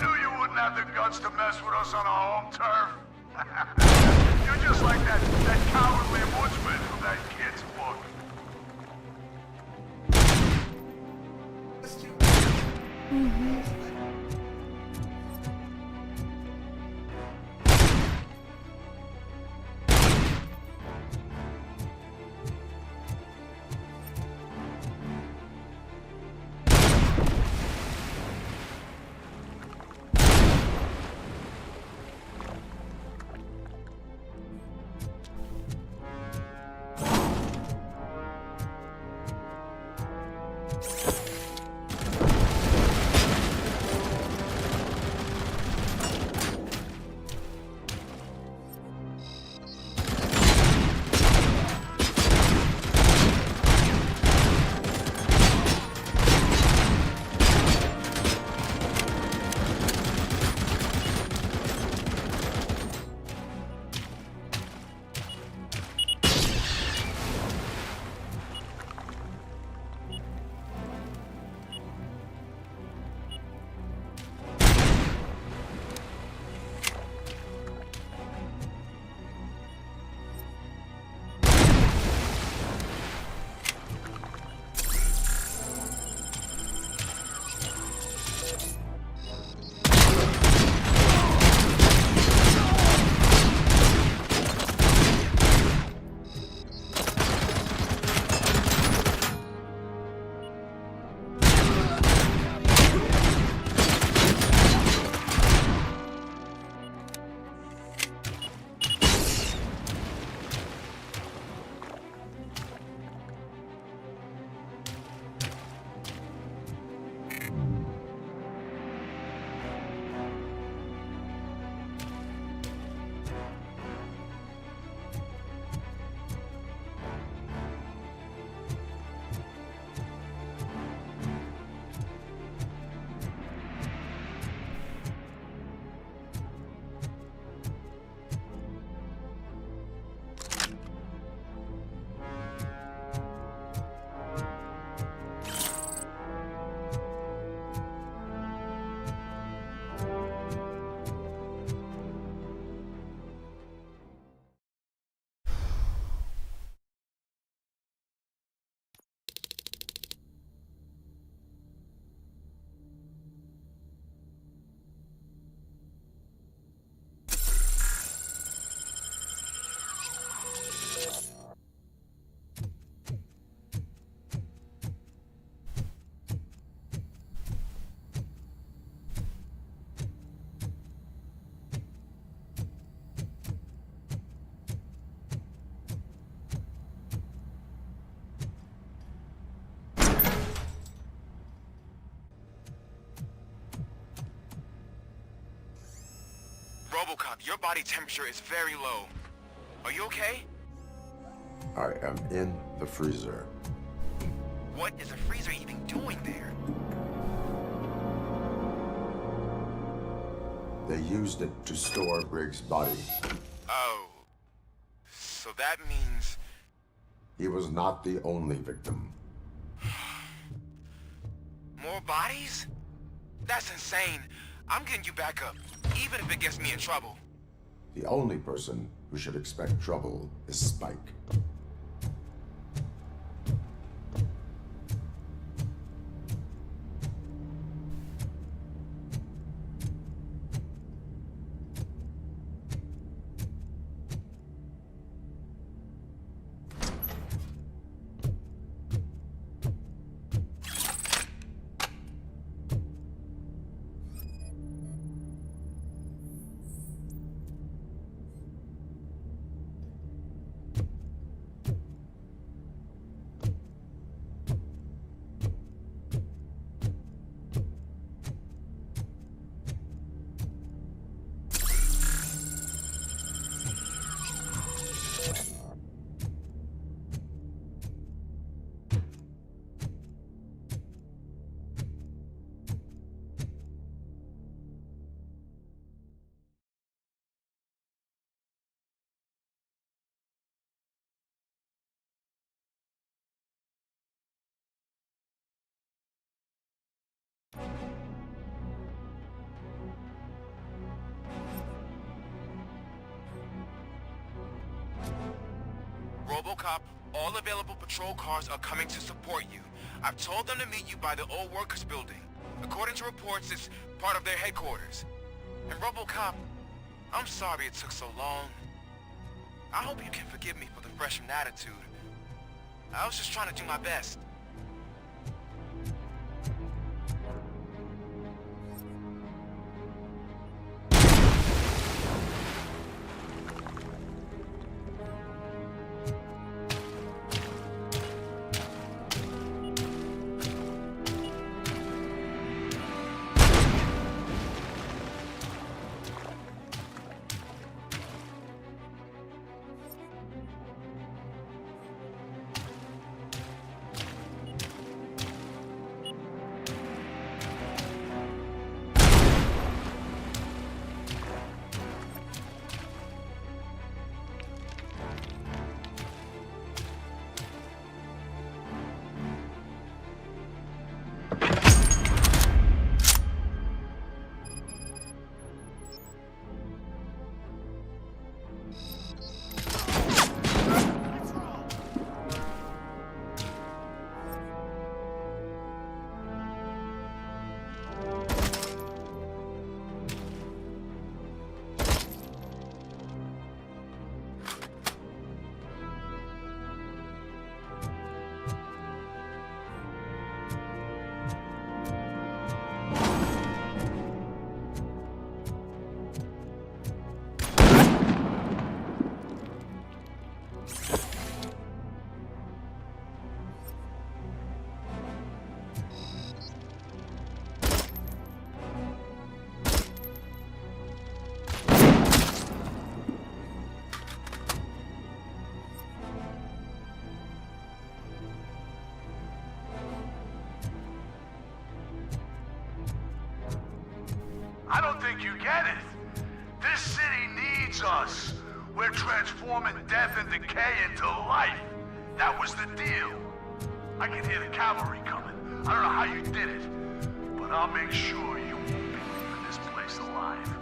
[SPEAKER 11] knew you wouldn't have the guts to mess with us on our home turf. You're just like that cowardly woodsman from that kid's book.
[SPEAKER 14] RoboCop, your body temperature is very low. Are you okay?
[SPEAKER 3] I am in the freezer.
[SPEAKER 14] What is a freezer even doing there?
[SPEAKER 3] They used it to store Briggs' body.
[SPEAKER 14] Oh. So that means...
[SPEAKER 3] He was not the only victim.
[SPEAKER 14] More bodies? That's insane. I'm getting you back up, even if it gets me in trouble.
[SPEAKER 3] The only person who should expect trouble is Spike.
[SPEAKER 14] RoboCop, all available patrol cars are coming to support you. I've told them to meet you by the old workers building. According to reports, it's part of their headquarters. And RoboCop, I'm sorry it took so long. I hope you can forgive me for the freshman attitude. I was just trying to do my best.
[SPEAKER 11] I don't think you get it. This city needs us. We're transforming death and decay into life. That was the deal. I can hear the cavalry coming. I don't know how you did it, but I'll make sure you won't be leaving this place alive.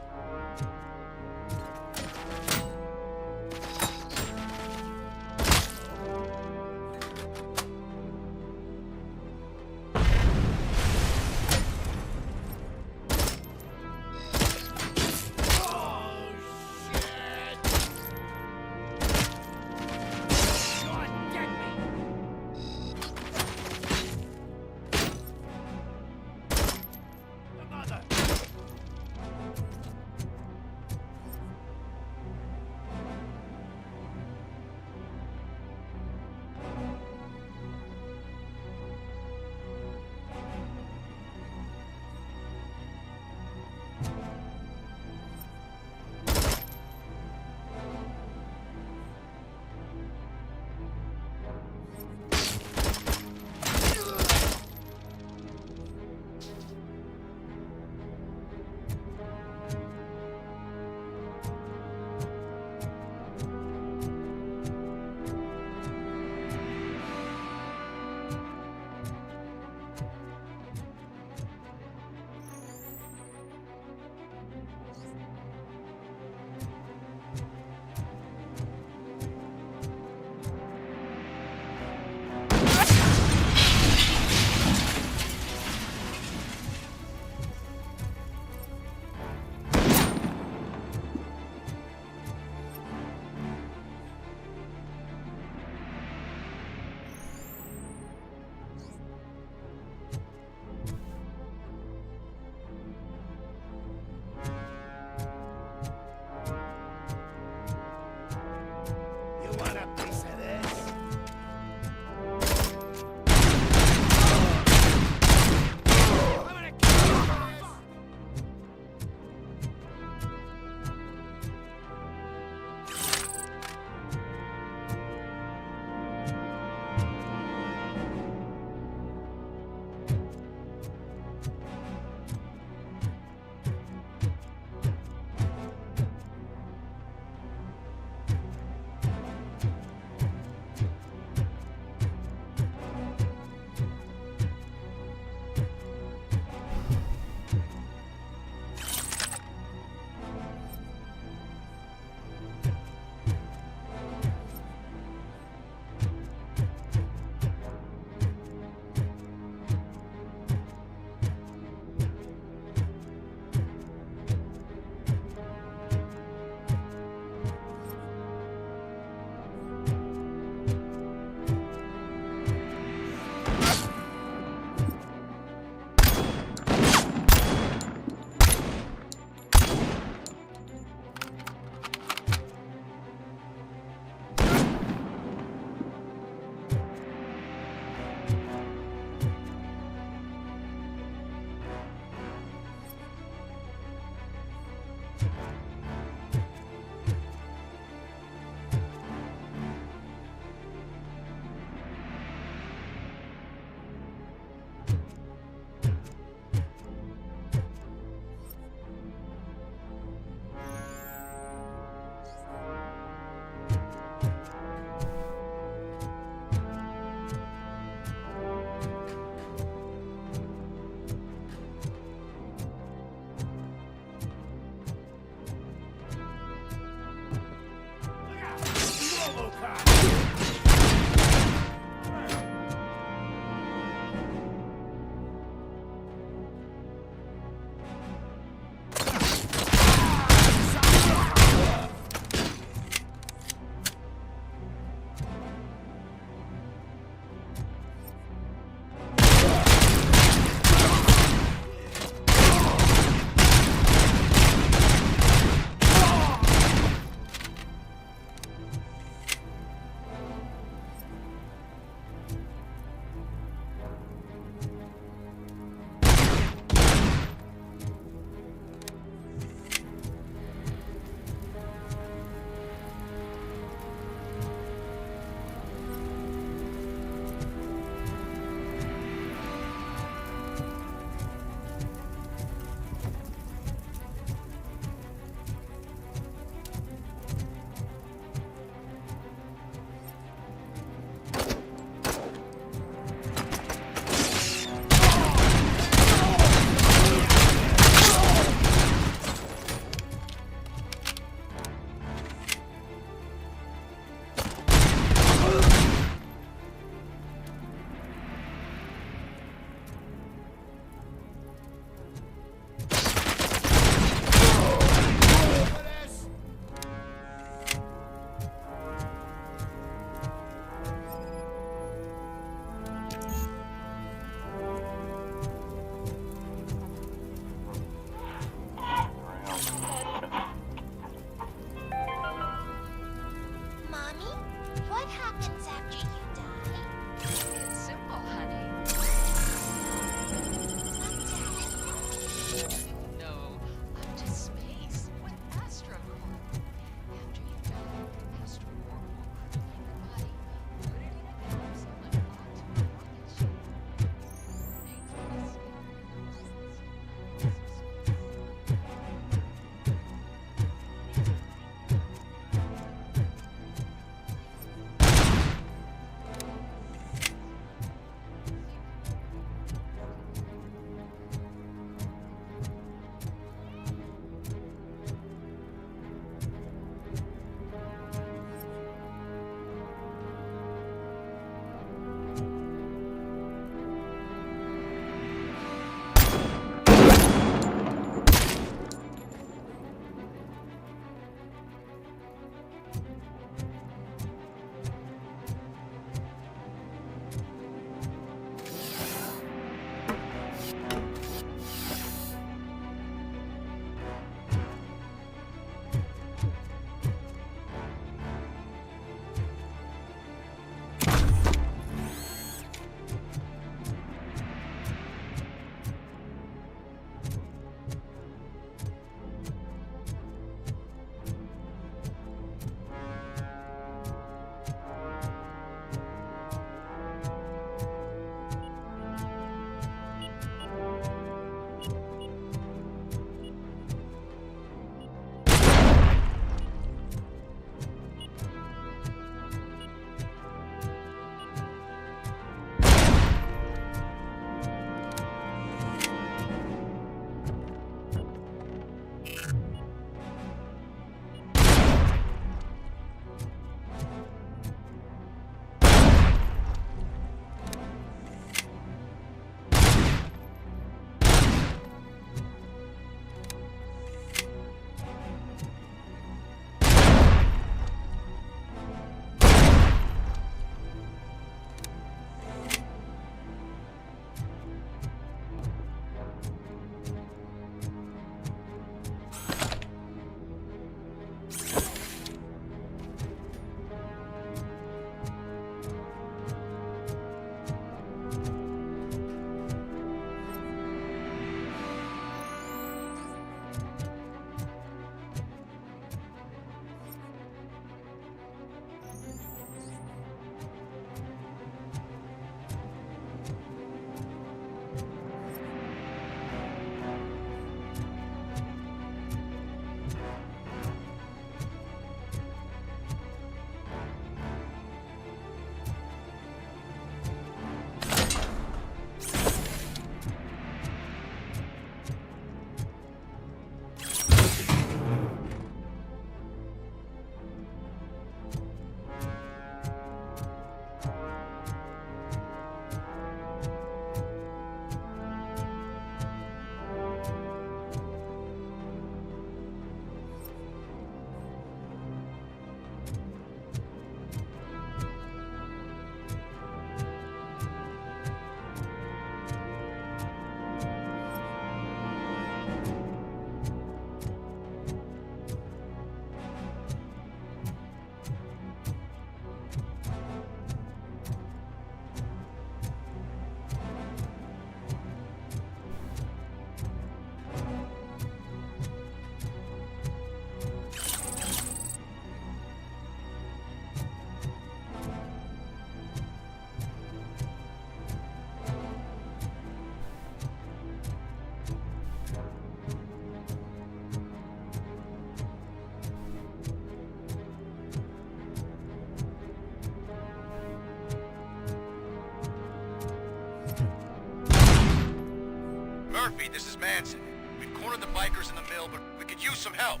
[SPEAKER 14] this is Manson. We've cornered the bikers in the mill, but we could use some help.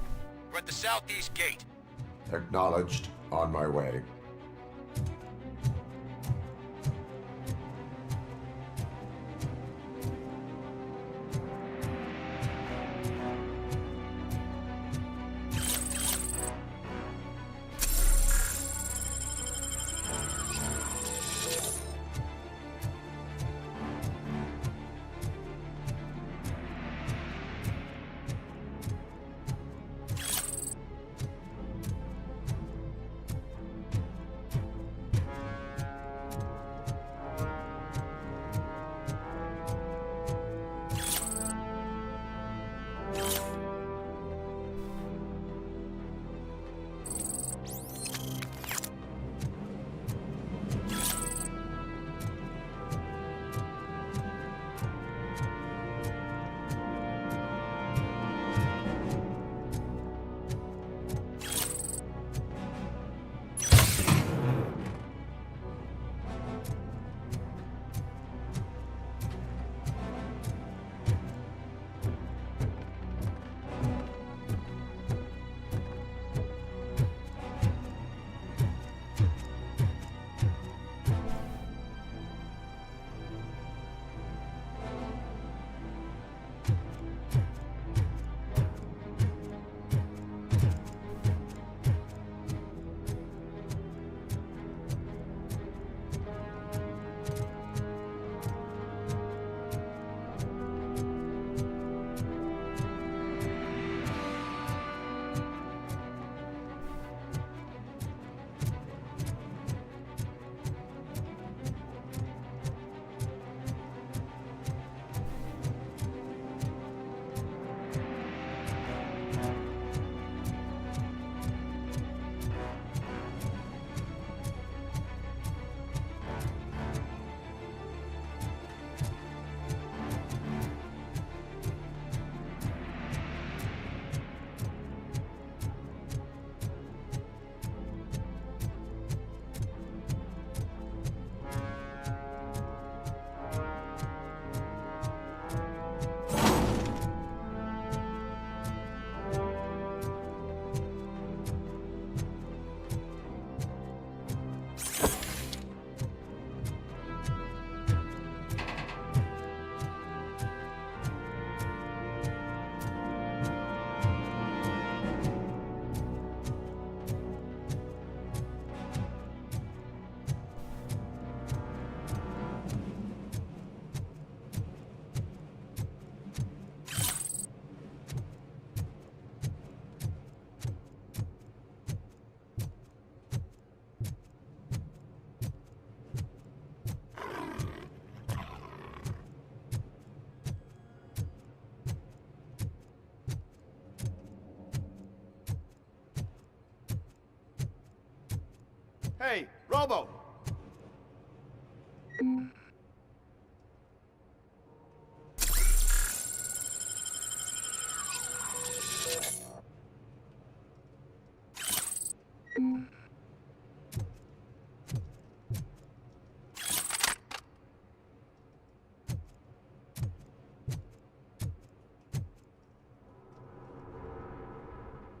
[SPEAKER 14] We're at the southeast gate.
[SPEAKER 3] Acknowledged. On my way.
[SPEAKER 9] Hey, Robo!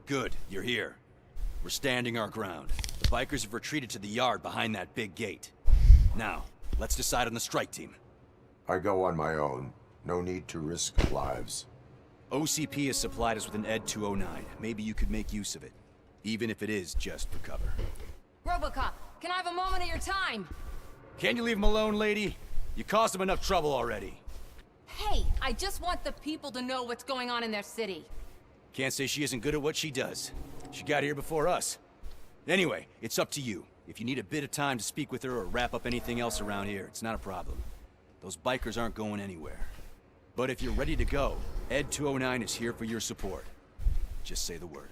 [SPEAKER 15] Good, you're here. We're standing our ground. The bikers have retreated to the yard behind that big gate. Now, let's decide on the strike team.
[SPEAKER 3] I go on my own. No need to risk lives.
[SPEAKER 15] OCP has supplied us with an ED 209. Maybe you could make use of it. Even if it is just for cover.
[SPEAKER 16] RoboCop, can I have a moment of your time?
[SPEAKER 15] Can you leave him alone, lady? You caused him enough trouble already.
[SPEAKER 16] Hey, I just want the people to know what's going on in their city.
[SPEAKER 15] Can't say she isn't good at what she does. She got here before us. Anyway, it's up to you. If you need a bit of time to speak with her or wrap up anything else around here, it's not a problem. Those bikers aren't going anywhere. But if you're ready to go, ED 209 is here for your support. Just say the word.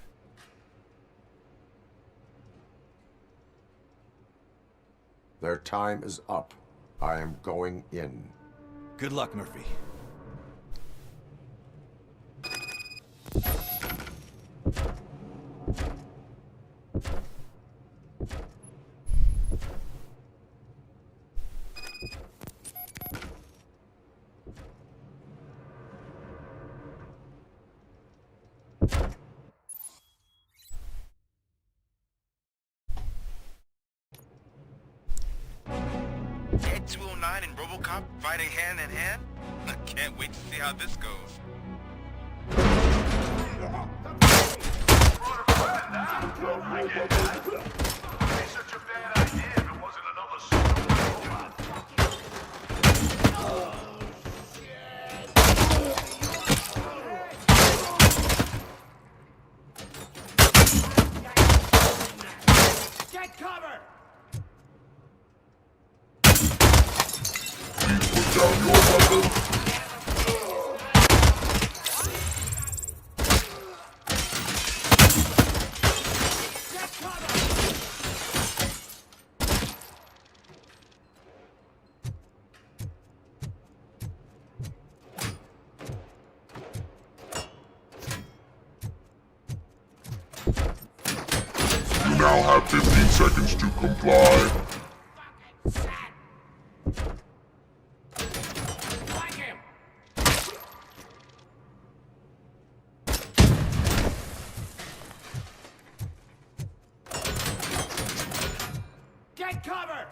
[SPEAKER 3] Their time is up. I am going in.
[SPEAKER 15] Good luck, Murphy.
[SPEAKER 14] 209 and RoboCop fighting hand in hand? I can't wait to see how this goes.
[SPEAKER 10] Get cover!
[SPEAKER 17] Put down your weapon. You now have 15 seconds to comply.
[SPEAKER 10] Get cover!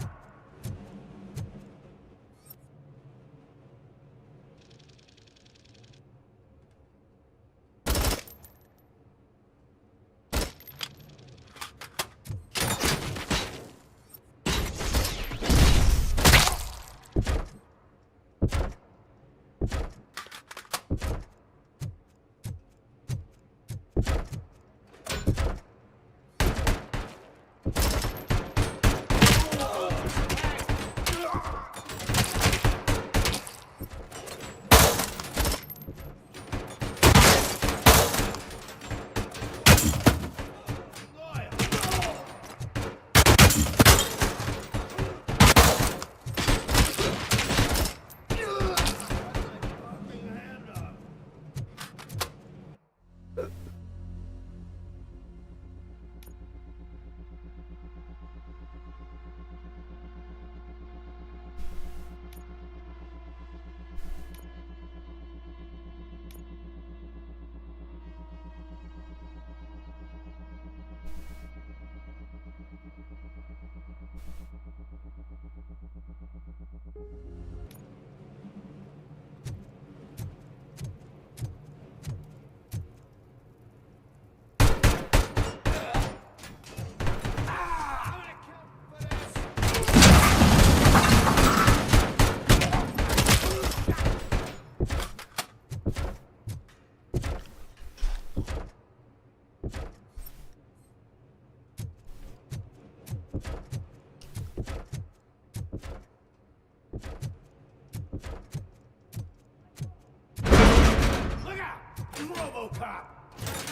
[SPEAKER 10] RoboCop!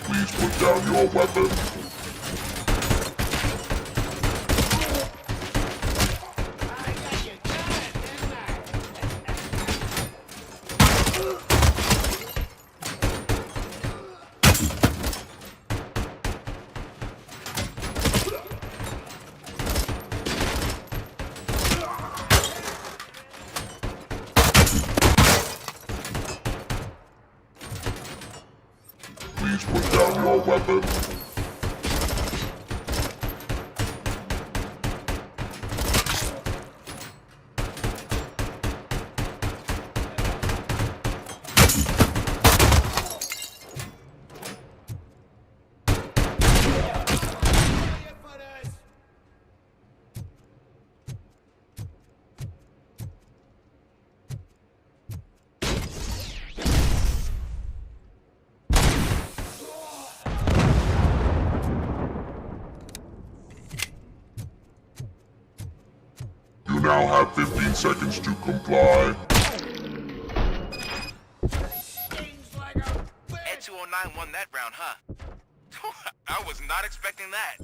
[SPEAKER 17] Please put down your weapon. Please put down your weapon. You now have 15 seconds to comply.
[SPEAKER 14] Ed 209 won that round, huh? I was not expecting that.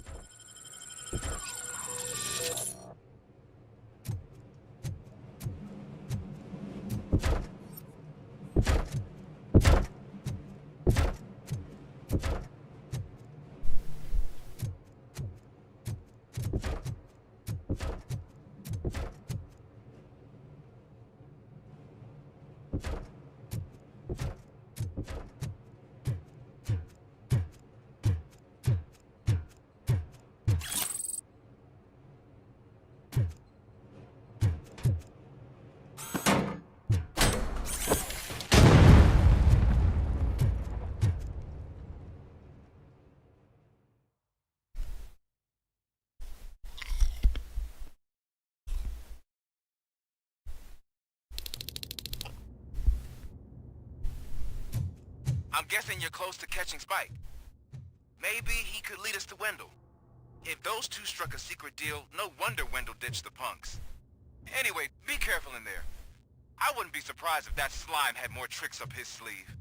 [SPEAKER 14] I'm guessing you're close to catching Spike. Maybe he could lead us to Wendell. If those two struck a secret deal, no wonder Wendell ditched the punks. Anyway, be careful in there. I wouldn't be surprised if that slime had more tricks up his sleeve.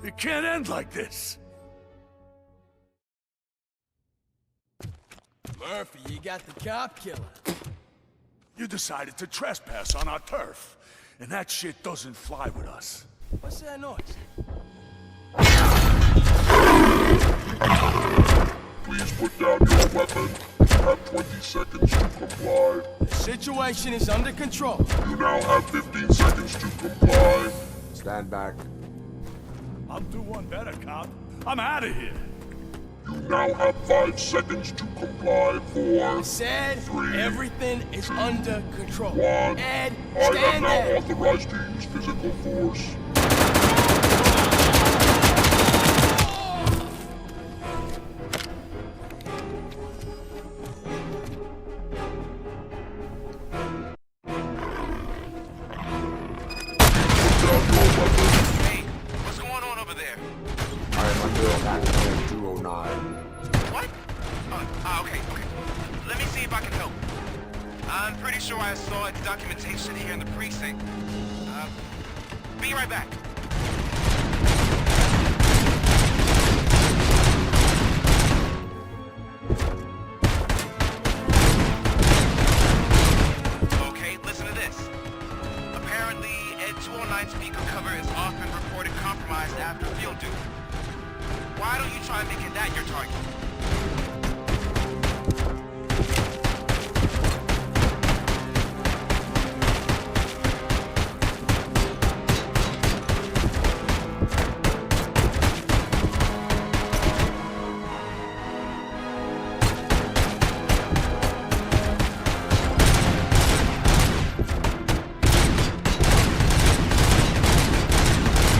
[SPEAKER 11] It can't end like this.
[SPEAKER 2] Murphy, you got the cop killer.
[SPEAKER 11] You decided to trespass on our turf, and that shit doesn't fly with us.
[SPEAKER 2] What's that noise?
[SPEAKER 17] Please put down your weapon. You have 20 seconds to comply.
[SPEAKER 2] The situation is under control.
[SPEAKER 17] You now have 15 seconds to comply.
[SPEAKER 3] Stand back.
[SPEAKER 11] I'll do one better, cop. I'm out of here.
[SPEAKER 17] You now have 5 seconds to comply. 4,
[SPEAKER 2] I said
[SPEAKER 17] 3,
[SPEAKER 2] everything is under control.
[SPEAKER 17] 1.
[SPEAKER 2] Ed,
[SPEAKER 17] I am
[SPEAKER 2] stand
[SPEAKER 17] now
[SPEAKER 2] there.
[SPEAKER 17] authorized to use physical force.
[SPEAKER 14] Hey, what's going on over there?
[SPEAKER 3] I am under attack from 209.
[SPEAKER 14] What? Okay. Let me see if I can help. I'm pretty sure I saw documentation here in the precinct. Be right back. Okay, listen to this. Apparently, Ed 209 speaker cover is often reported compromised after field duty. Why don't you try making that your target?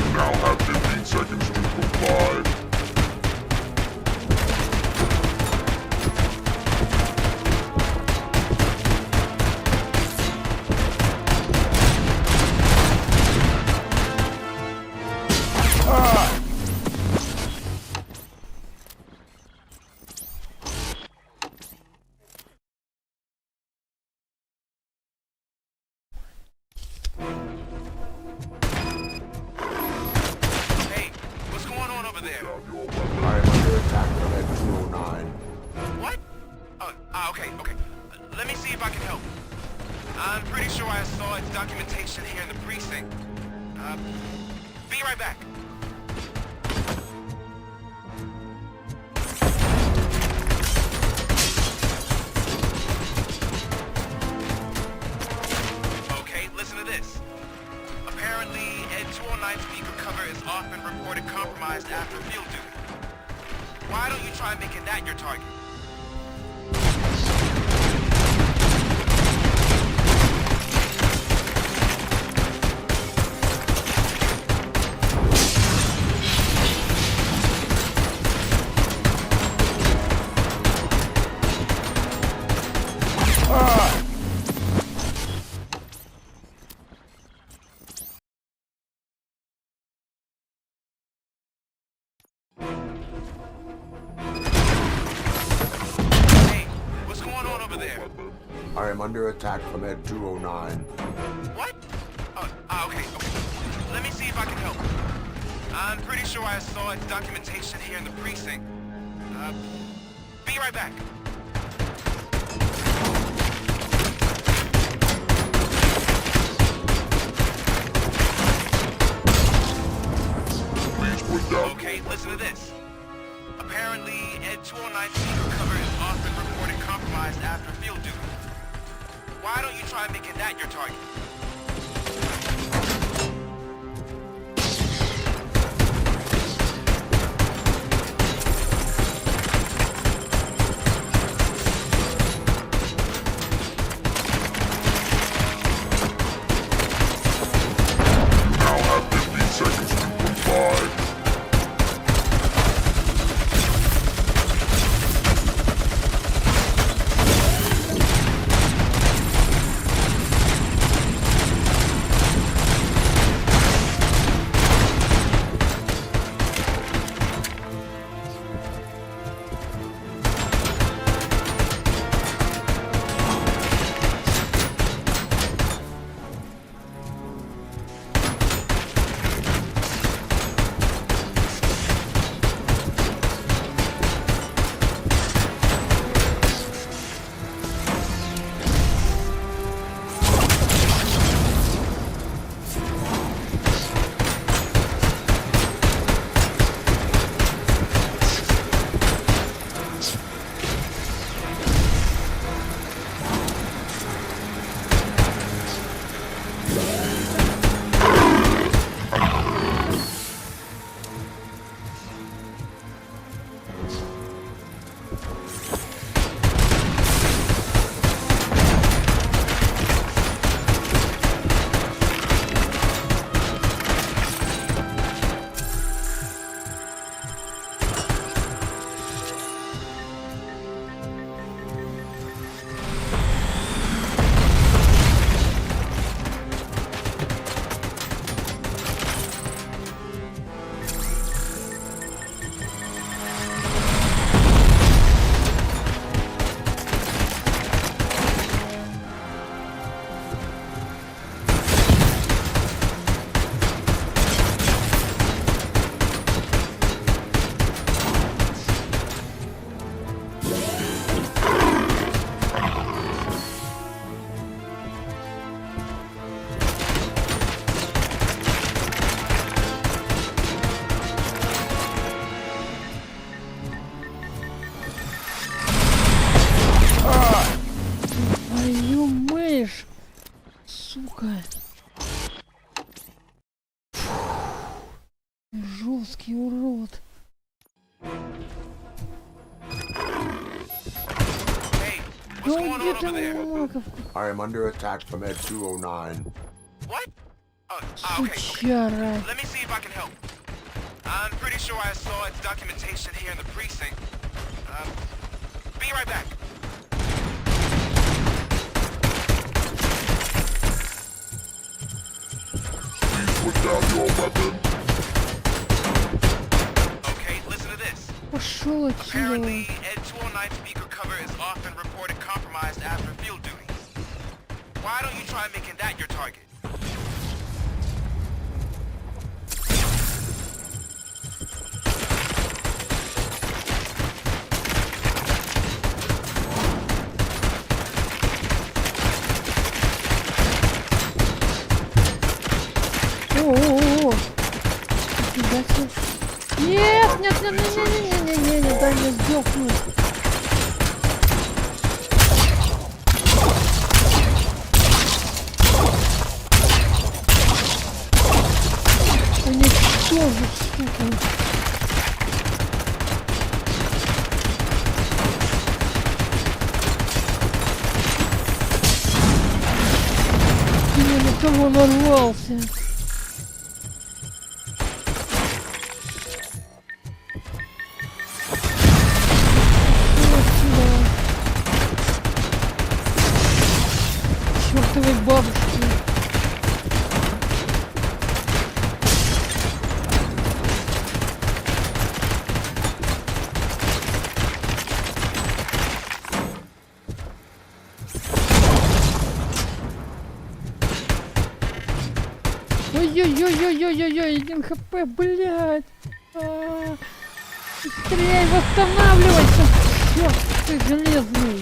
[SPEAKER 17] You now have 15 seconds to comply.
[SPEAKER 14] Hey, what's going on over there?
[SPEAKER 3] I am under attack from Ed 209.
[SPEAKER 14] What? Okay. Let me see if I can help. I'm pretty sure I saw documentation here in the precinct. Be right back. Okay, listen to this. Apparently, Ed 209 speaker cover is often reported compromised after field duty. Why don't you try making that your target? Hey, what's going on over there?
[SPEAKER 3] I am under attack from Ed 209.
[SPEAKER 14] What? Okay. Let me see if I can help. I'm pretty sure I saw documentation here in the precinct. Be right back.
[SPEAKER 17] Please put down.
[SPEAKER 14] Okay, listen to this. Apparently, Ed 209 speaker cover is often reported compromised after field duty. Why don't you try making that your target?
[SPEAKER 17] You now have 15 seconds to comply.
[SPEAKER 18] сука. Жесткий урод.
[SPEAKER 3] I am under attack from Ed 209.
[SPEAKER 14] What?
[SPEAKER 18] Сучара.
[SPEAKER 14] Let me see if I can help. I'm pretty sure I saw its documentation here in the precinct. Be right back.
[SPEAKER 17] Please put down your weapon.
[SPEAKER 14] Okay, listen to this.
[SPEAKER 18] Пошел отсюда.
[SPEAKER 14] Apparently, Ed 209 speaker cover is often reported compromised after field duty. Why don't you try making that your target?
[SPEAKER 18] О-о-о! Нифига себе. Нет, нет, нет, нет, нет, нет, нет, нет, нет, дай мне сдохнуть. Уничтожить, сука. Я на кого нарвался? Чёртовой бабушки. Ой-ой-ой-ой-ой-ой-ой, 1 хп, блядь. Быстрее восстанавливайся. Чёрт ты железный.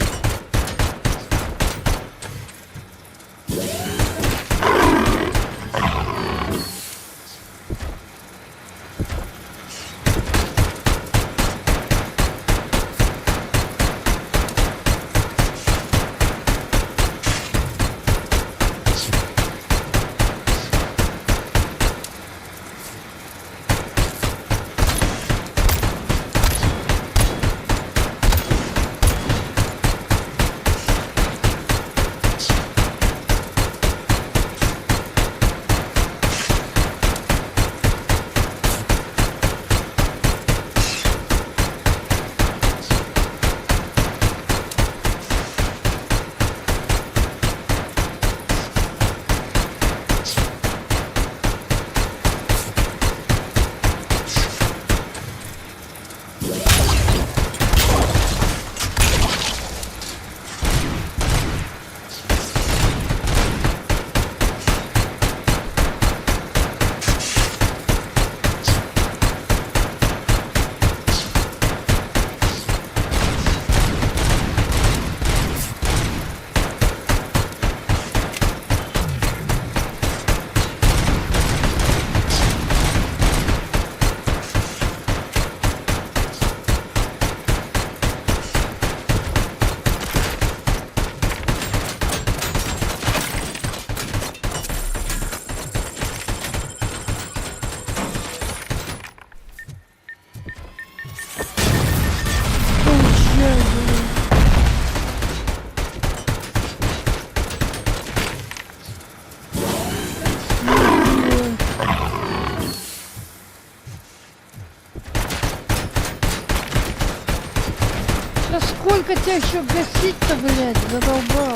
[SPEAKER 18] Да сколько тебя еще гасить-то, блядь, задолбал.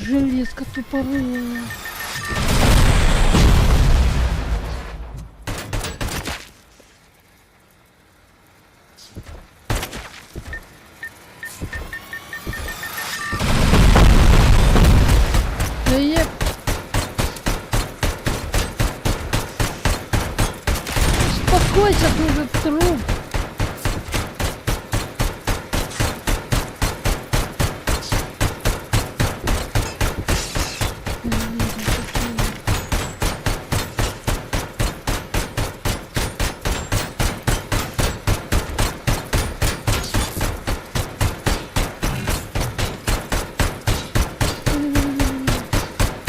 [SPEAKER 18] Железка тупорылая. Да еп. Успокойся, ты уже труп.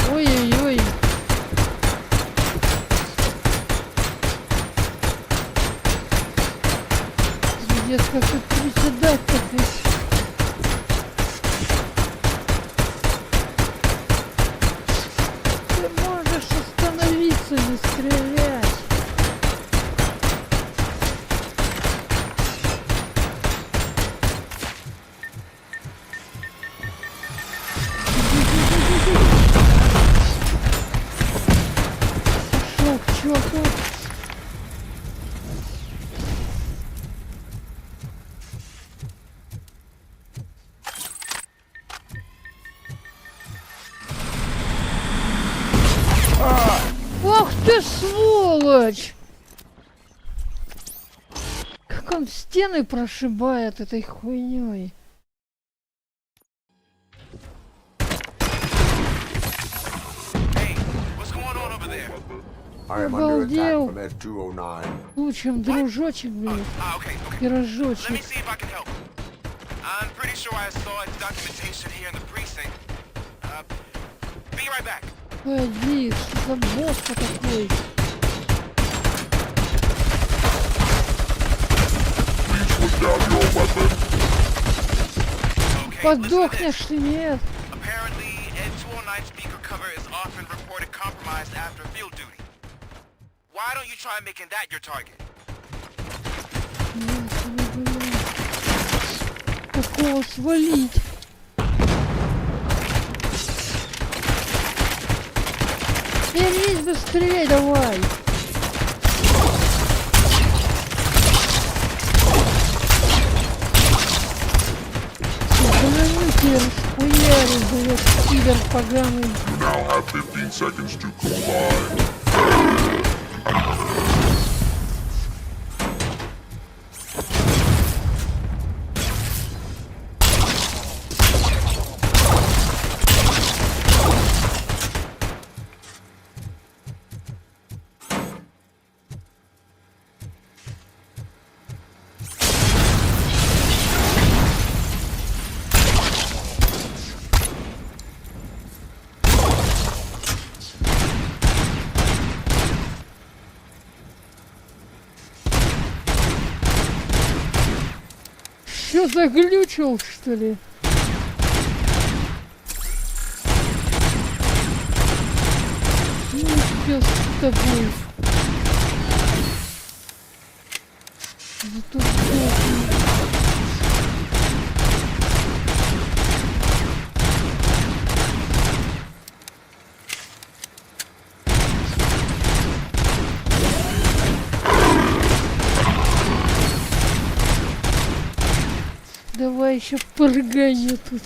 [SPEAKER 18] Ой-ой-ой. Пиздец, как тут приседать-то здесь. Ты можешь остановиться, не стрелять. Пошел к черту. Ах ты сволочь! Как он стены прошибает этой хуйней.
[SPEAKER 3] I am under attack
[SPEAKER 18] Обалдел.
[SPEAKER 3] from S-209.
[SPEAKER 18] Лучшим дружочек, блядь. Пирожочек.
[SPEAKER 14] I'm pretty sure I saw its documentation here in the precinct. Be right back.
[SPEAKER 18] Пойди, что за босс-то такой? Подохнешь ты, нет?
[SPEAKER 14] Apparently, Ed-209 speaker cover is often reported compromised after field duty. Why don't you try making that your target?
[SPEAKER 18] Такого свалить. Вернись быстрее, давай. Границы расхуяли, блядь, кибер поганый.
[SPEAKER 17] You now have 15 seconds to comply.
[SPEAKER 18] Что, заглючил, что ли? Ну, пес с тобой. Зато сдохни. Давай еще порыгай тут.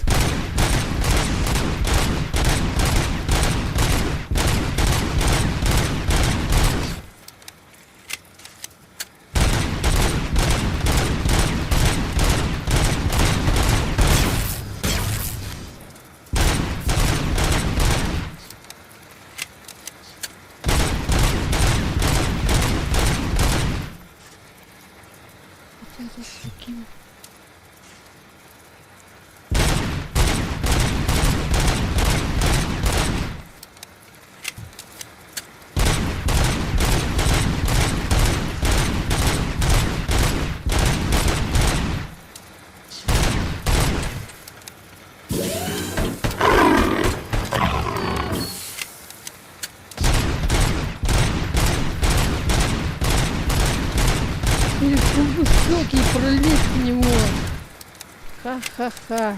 [SPEAKER 18] Это таким. Слишком высокий, пролезть в него. Ха-ха-ха.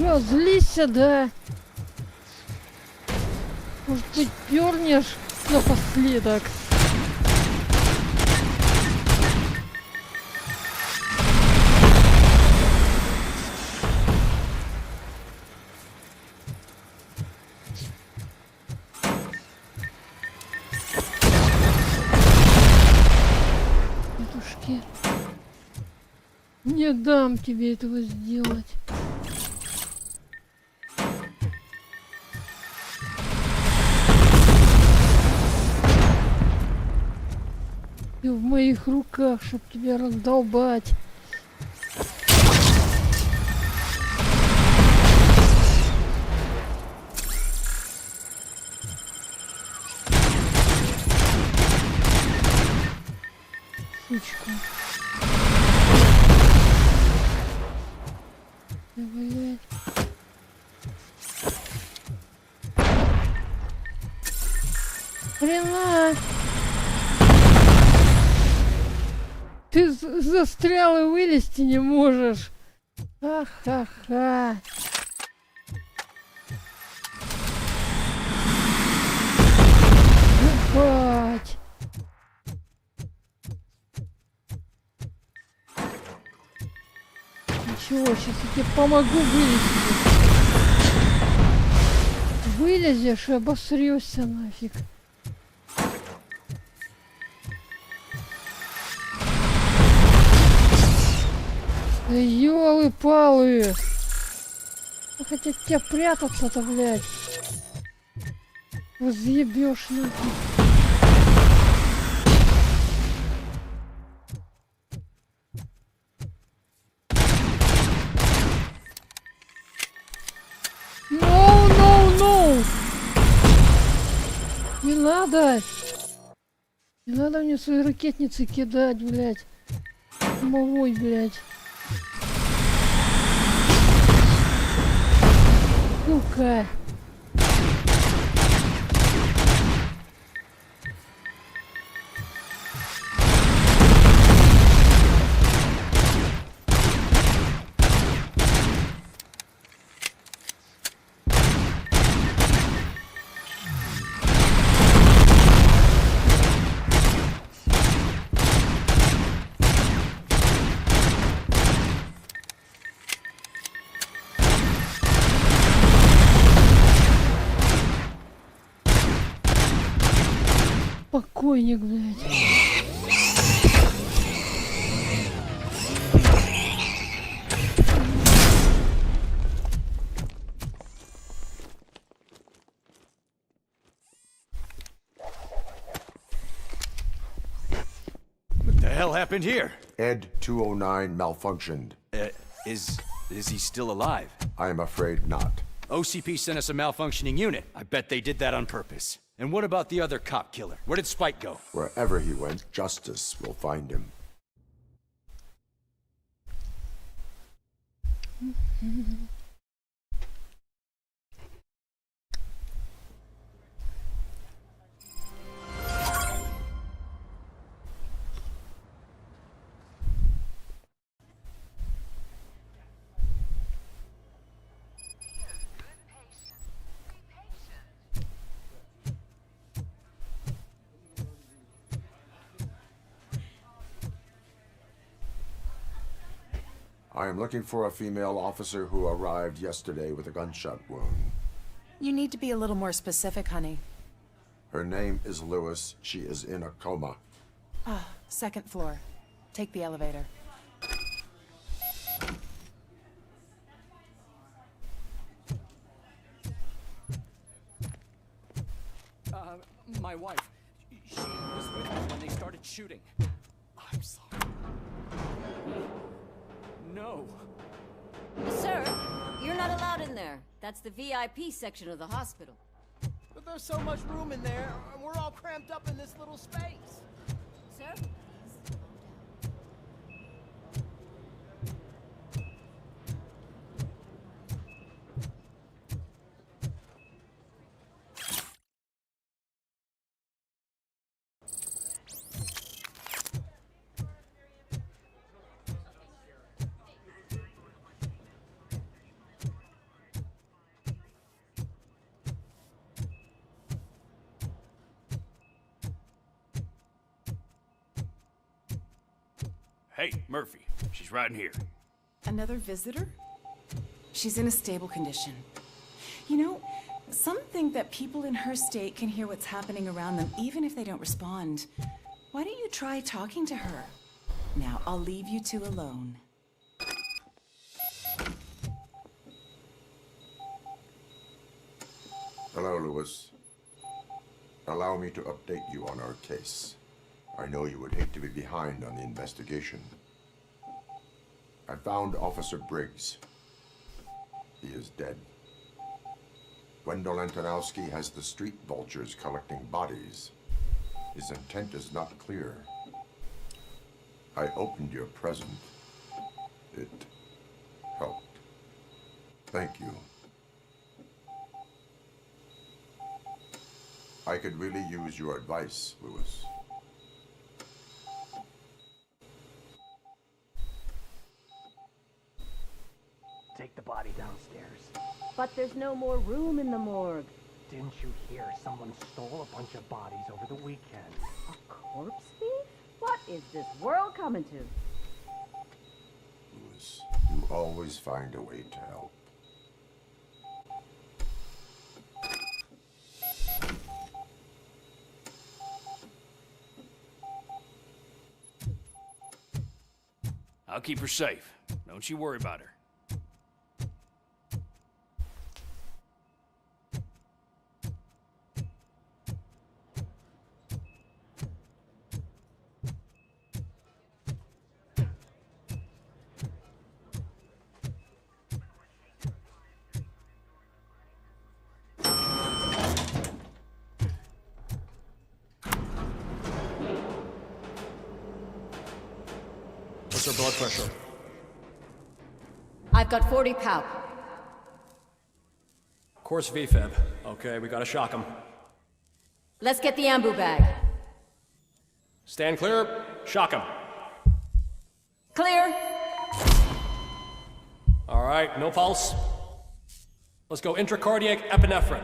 [SPEAKER 18] Чё, злишься, да? Может быть, пернешь напоследок? Дедушки, не дам тебе этого сделать. Ты в моих руках, чтоб тебя раздолбать. Сучка. Блять. Хрена! Ты застрял и вылезти не можешь. Ха-ха-ха. Ебать. Ничего, сейчас я тебе помогу вылезти. Вылезешь и обосрешься нафиг. Да ёлы-палы! Хотя тебя прятаться-то, блядь. Разъебёшь нафиг. No! Не надо! Не надо мне свои ракетницы кидать, блядь. Малой, блядь. Сука. Покойник, блядь.
[SPEAKER 15] What the hell happened here?
[SPEAKER 3] Ed 209 malfunctioned.
[SPEAKER 15] Is he still alive?
[SPEAKER 3] I am afraid not.
[SPEAKER 15] OCP sent us a malfunctioning unit. I bet they did that on purpose. And what about the other cop killer? Where did Spike go?
[SPEAKER 3] Wherever he went, justice will find him. I am looking for a female officer who arrived yesterday with a gunshot wound.
[SPEAKER 19] You need to be a little more specific, honey.
[SPEAKER 3] Her name is Lewis. She is in a coma.
[SPEAKER 19] Ah, second floor. Take the elevator.
[SPEAKER 5] My wife. She was with me when they started shooting. I'm sorry. No.
[SPEAKER 20] Sir, you're not allowed in there. That's the VIP section of the hospital.
[SPEAKER 9] But there's so much room in there, and we're all cramped up in this little space.
[SPEAKER 20] Sir?
[SPEAKER 21] Hey, Murphy. She's right in here.
[SPEAKER 19] Another visitor? She's in a stable condition. You know, some think that people in her state can hear what's happening around them even if they don't respond. Why don't you try talking to her? Now, I'll leave you two alone.
[SPEAKER 3] Hello, Lewis. Allow me to update you on our case. I know you would hate to be behind on the investigation. I found Officer Briggs. He is dead. Wendell Antonowski has the street vultures collecting bodies. His intent is not clear. I opened your present. It helped. Thank you. I could really use your advice, Lewis.
[SPEAKER 5] Take the body downstairs.
[SPEAKER 20] But there's no more room in the morgue.
[SPEAKER 5] Didn't you hear someone stole a bunch of bodies over the weekend?
[SPEAKER 20] A corpse thief? What is this world coming to?
[SPEAKER 3] Lewis, you always find a way to help.
[SPEAKER 21] I'll keep her safe. Don't you worry about her.
[SPEAKER 9] What's her blood pressure?
[SPEAKER 20] I've got 40 pow.
[SPEAKER 9] Course VFib. Okay, we gotta shock him.
[SPEAKER 20] Let's get the ambu bag.
[SPEAKER 9] Stand clear. Shock him.
[SPEAKER 20] Clear.
[SPEAKER 9] All right, no pulse. Let's go intracardiac epinephrine.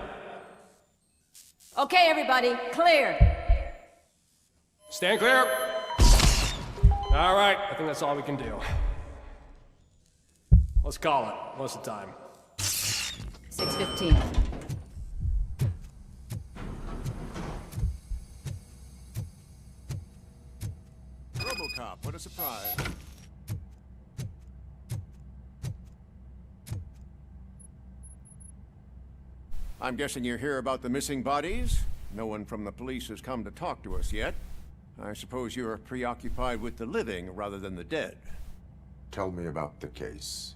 [SPEAKER 20] Okay, everybody, clear.
[SPEAKER 9] Stand clear. All right, I think that's all we can do. Let's call it. Most of the time.
[SPEAKER 20] 6:15.
[SPEAKER 7] RoboCop, what a surprise. I'm guessing you're here about the missing bodies? No one from the police has come to talk to us yet. I suppose you're preoccupied with the living rather than the dead.
[SPEAKER 3] Tell me about the case.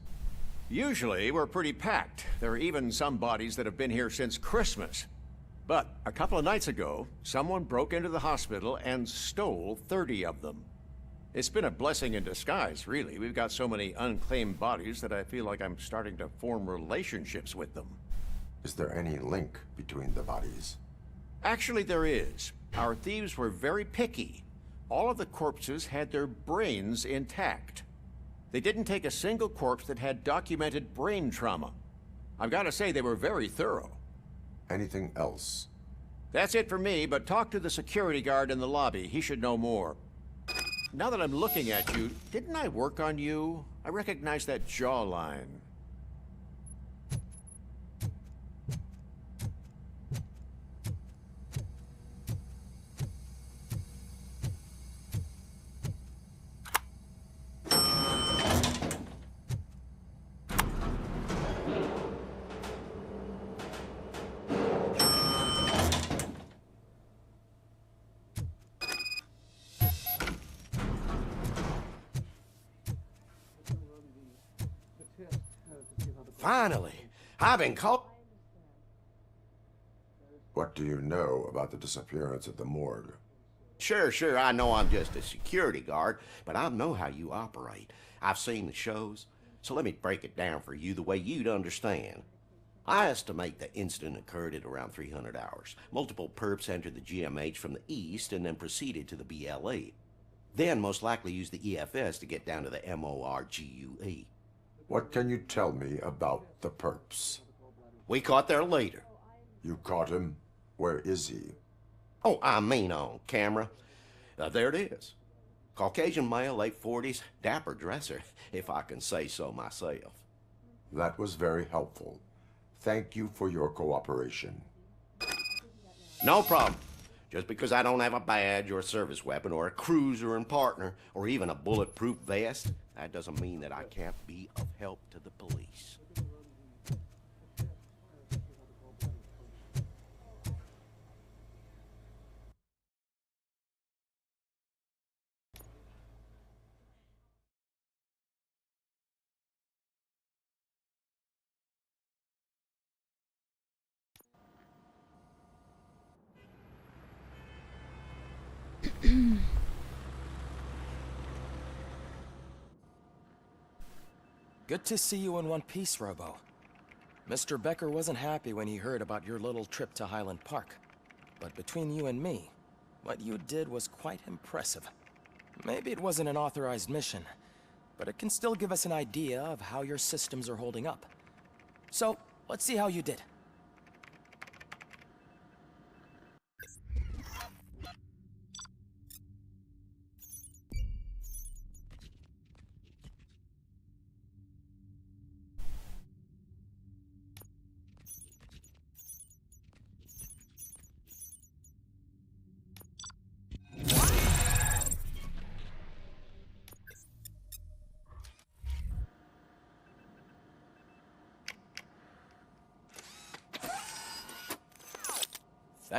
[SPEAKER 7] Usually, we're pretty packed. There are even some bodies that have been here since Christmas. But a couple of nights ago, someone broke into the hospital and stole 30 of them. It's been a blessing in disguise, really. We've got so many unclaimed bodies that I feel like I'm starting to form relationships with them.
[SPEAKER 3] Is there any link between the bodies?
[SPEAKER 7] Actually, there is. Our thieves were very picky. All of the corpses had their brains intact. They didn't take a single corpse that had documented brain trauma. I've got to say, they were very thorough.
[SPEAKER 3] Anything else?
[SPEAKER 7] That's it for me, but talk to the security guard in the lobby. He should know more. Now that I'm looking at you, didn't I work on you? I recognize that jawline. Finally, I've been caught.
[SPEAKER 3] What do you know about the disappearance at the morgue?
[SPEAKER 7] Sure, I know I'm just a security guard, but I know how you operate. I've seen the shows, so let me break it down for you the way you'd understand. I estimate the incident occurred at around 300 hours. Multiple perps entered the GMH from the east and then proceeded to the BLE. Then most likely used the EFS to get down to the MORGUE.
[SPEAKER 3] What can you tell me about the perps?
[SPEAKER 7] We caught their leader.
[SPEAKER 3] You caught him? Where is he?
[SPEAKER 7] Oh, I mean on camera. There it is. Caucasian male, late 40s, dapper dresser, if I can say so myself.
[SPEAKER 3] That was very helpful. Thank you for your cooperation.
[SPEAKER 7] No problem. Just because I don't have a badge or a service weapon or a cruiser and partner or even a bulletproof vest, that doesn't mean that I can't be of help to the police.
[SPEAKER 2] Good to see you in one piece, Robo. Mr. Becker wasn't happy when he heard about your little trip to Highland Park. But between you and me, what you did was quite impressive. Maybe it wasn't an authorized mission, but it can still give us an idea of how your systems are holding up. So, let's see how you did.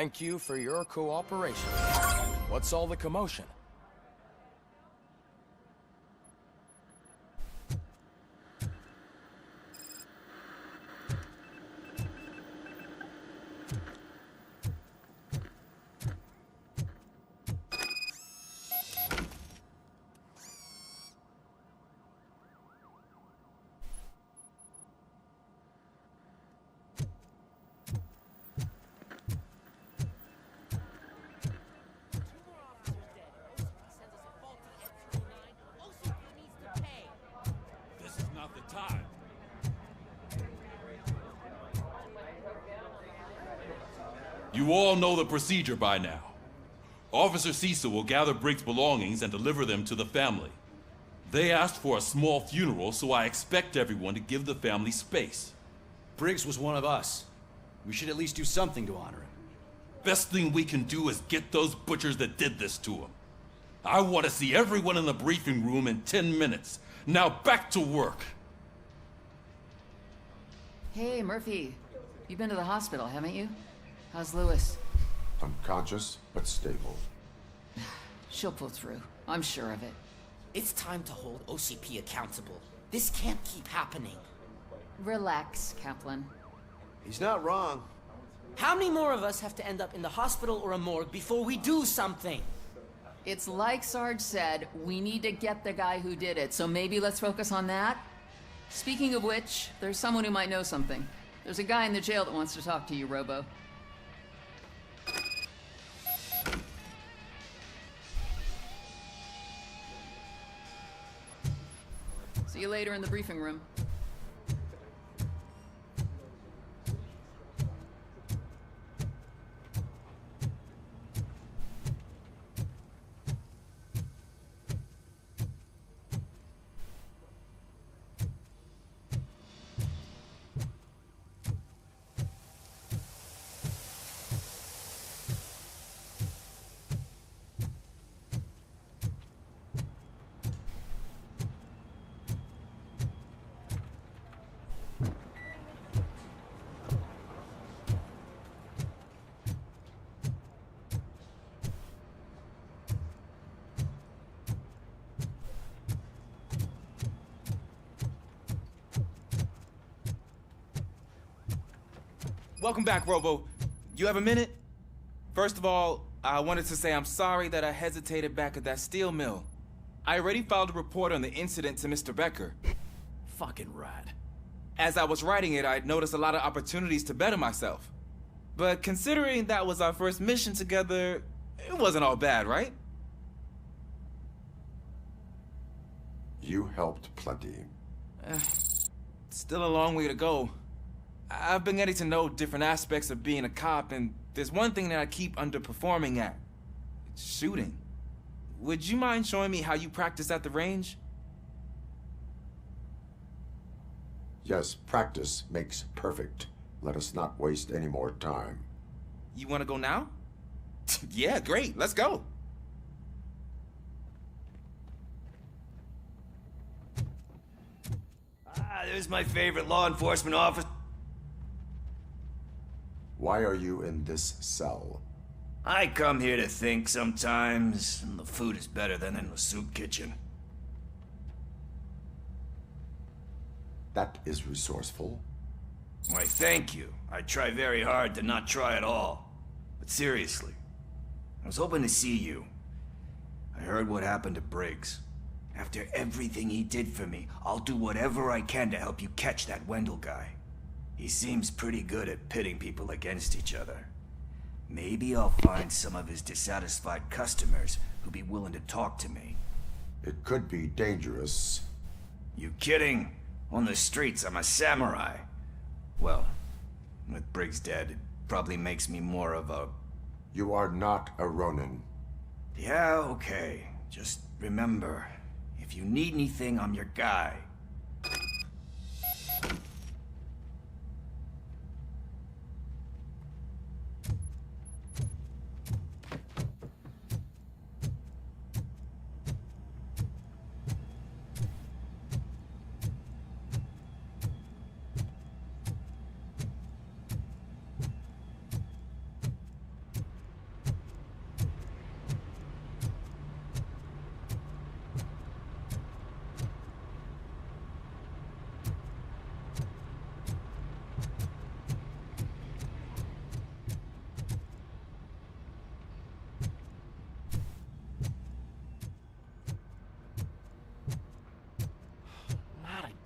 [SPEAKER 2] Thank you for your cooperation. What's all the commotion?
[SPEAKER 4] You all know the procedure by now. Officer Cecil will gather Briggs' belongings and deliver them to the family. They asked for a small funeral, so I expect everyone to give the family space.
[SPEAKER 15] Briggs was one of us. We should at least do something to honor him.
[SPEAKER 4] Best thing we can do is get those butchers that did this to him. I want to see everyone in the briefing room in 10 minutes. Now back to work.
[SPEAKER 22] Hey, Murphy. You've been to the hospital, haven't you? How's Lewis?
[SPEAKER 3] Unconscious, but stable.
[SPEAKER 22] She'll pull through. I'm sure of it.
[SPEAKER 23] It's time to hold OCP accountable. This can't keep happening.
[SPEAKER 22] Relax, Kaplan.
[SPEAKER 7] He's not wrong.
[SPEAKER 23] How many more of us have to end up in the hospital or a morgue before we do something?
[SPEAKER 22] It's like Sarge said, we need to get the guy who did it, so maybe let's focus on that? Speaking of which, there's someone who might know something. There's a guy in the jail that wants to talk to you, Robo. See you later in the briefing room.
[SPEAKER 8] Welcome back, Robo. You have a minute? First of all, I wanted to say I'm sorry that I hesitated back at that steel mill. I already filed a report on the incident to Mr. Becker.
[SPEAKER 15] Fucking rad.
[SPEAKER 8] As I was writing it, I'd noticed a lot of opportunities to better myself. But considering that was our first mission together, it wasn't all bad, right?
[SPEAKER 3] You helped plenty.
[SPEAKER 8] Still a long way to go. I've been getting to know different aspects of being a cop, and there's one thing that I keep underperforming at. It's shooting. would you mind showing me how you practice at the range?
[SPEAKER 3] Yes, practice makes perfect. Let us not waste any more time.
[SPEAKER 8] You want to go now? Yeah, great. Let's go.
[SPEAKER 10] There's my favorite law enforcement officer.
[SPEAKER 3] Why are you in this cell?
[SPEAKER 10] I come here to think sometimes, and the food is better than in the soup kitchen.
[SPEAKER 3] That is resourceful.
[SPEAKER 10] Why, thank you. I try very hard to not try at all. But seriously, I was hoping to see you. I heard what happened to Briggs. After everything he did for me, I'll do whatever I can to help you catch that Wendell guy. He seems pretty good at pitting people against each other. Maybe I'll find some of his dissatisfied customers who'll be willing to talk to me.
[SPEAKER 3] It could be dangerous.
[SPEAKER 10] You kidding? On the streets, I'm a samurai. Well, with Briggs dead, it probably makes me more of a...
[SPEAKER 3] You are not a Ronin.
[SPEAKER 10] Yeah, okay. Just remember, if you need anything, I'm your guy.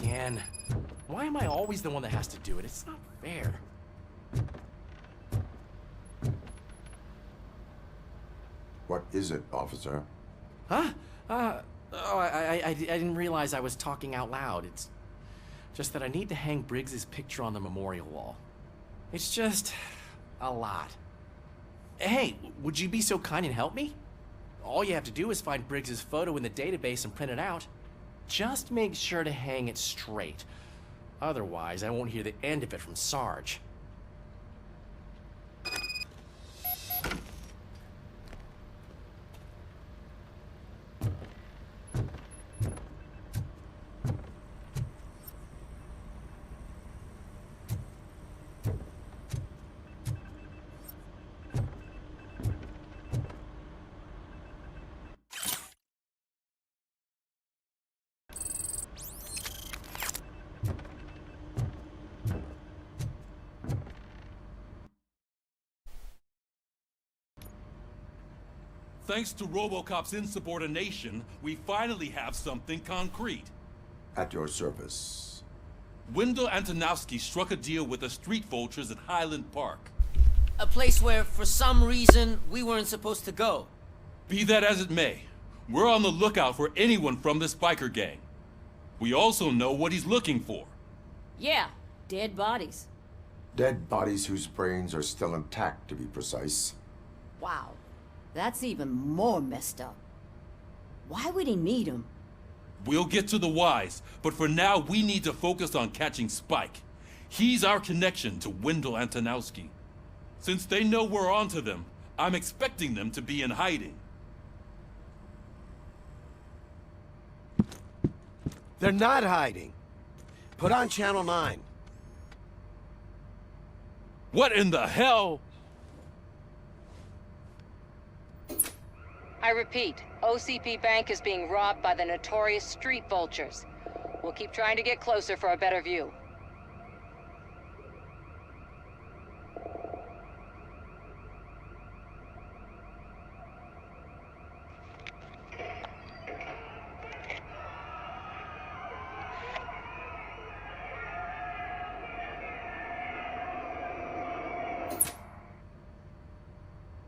[SPEAKER 9] Man, why am I always the one that has to do it? It's not fair.
[SPEAKER 3] What is it, officer?
[SPEAKER 9] Huh? I didn't realize I was talking out loud. It's just that I need to hang Briggs's picture on the memorial wall. It's just a lot. Hey, would you be so kind and help me? All you have to do is find Briggs's photo in the database and print it out. Just make sure to hang it straight. Otherwise, I won't hear the end of it from Sarge.
[SPEAKER 4] Thanks to RoboCop's insubordination, we finally have something concrete.
[SPEAKER 3] At your service.
[SPEAKER 4] Wendell Antonowski struck a deal with the street vultures at Highland Park.
[SPEAKER 23] A place where, for some reason, we weren't supposed to go.
[SPEAKER 4] Be that as it may, we're on the lookout for anyone from this biker gang. We also know what he's looking for.
[SPEAKER 20] Yeah, dead bodies.
[SPEAKER 3] Dead bodies whose brains are still intact, to be precise.
[SPEAKER 20] Wow, that's even more messed up. Why would he need them?
[SPEAKER 4] We'll get to the whys, but for now we need to focus on catching Spike. He's our connection to Wendell Antonowski. Since they know we're onto them, I'm expecting them to be in hiding.
[SPEAKER 10] They're not hiding. Put on Channel 9.
[SPEAKER 4] What in the hell?
[SPEAKER 1] I repeat, OCP Bank is being robbed by the notorious street vultures. We'll keep trying to get closer for a better view.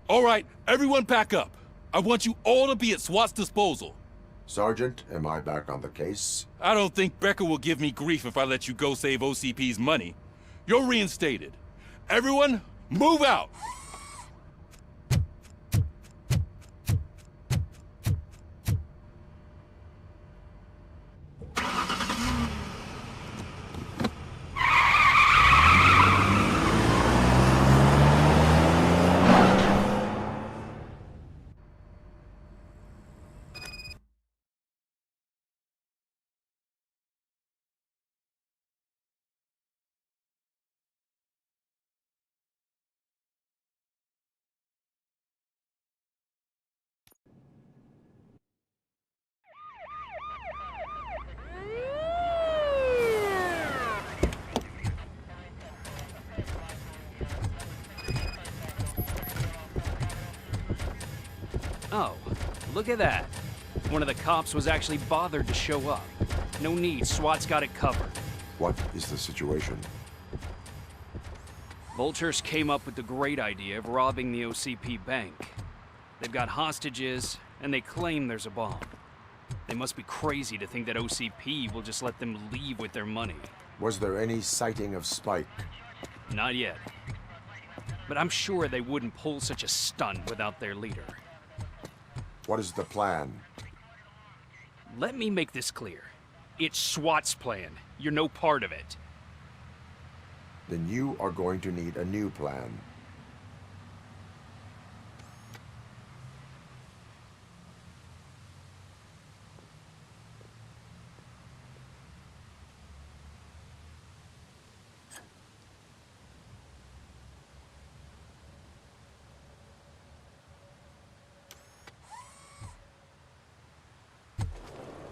[SPEAKER 4] All right, everyone pack up. I want you all to be at SWAT's disposal.
[SPEAKER 3] Sergeant, am I back on the case?
[SPEAKER 4] I don't think Becker will give me grief if I let you go save OCP's money. You're reinstated. Everyone, move out!
[SPEAKER 21] Oh, look at that. One of the cops was actually bothered to show up. No need, SWAT's got it covered.
[SPEAKER 3] What is the situation?
[SPEAKER 21] Vultures came up with the great idea of robbing the OCP bank. They've got hostages, and they claim there's a bomb. They must be crazy to think that OCP will just let them leave with their money.
[SPEAKER 3] Was there any sighting of Spike?
[SPEAKER 21] Not yet. But I'm sure they wouldn't pull such a stunt without their leader.
[SPEAKER 3] What is the plan?
[SPEAKER 21] Let me make this clear. It's SWAT's plan. You're no part of it.
[SPEAKER 3] Then you are going to need a new plan.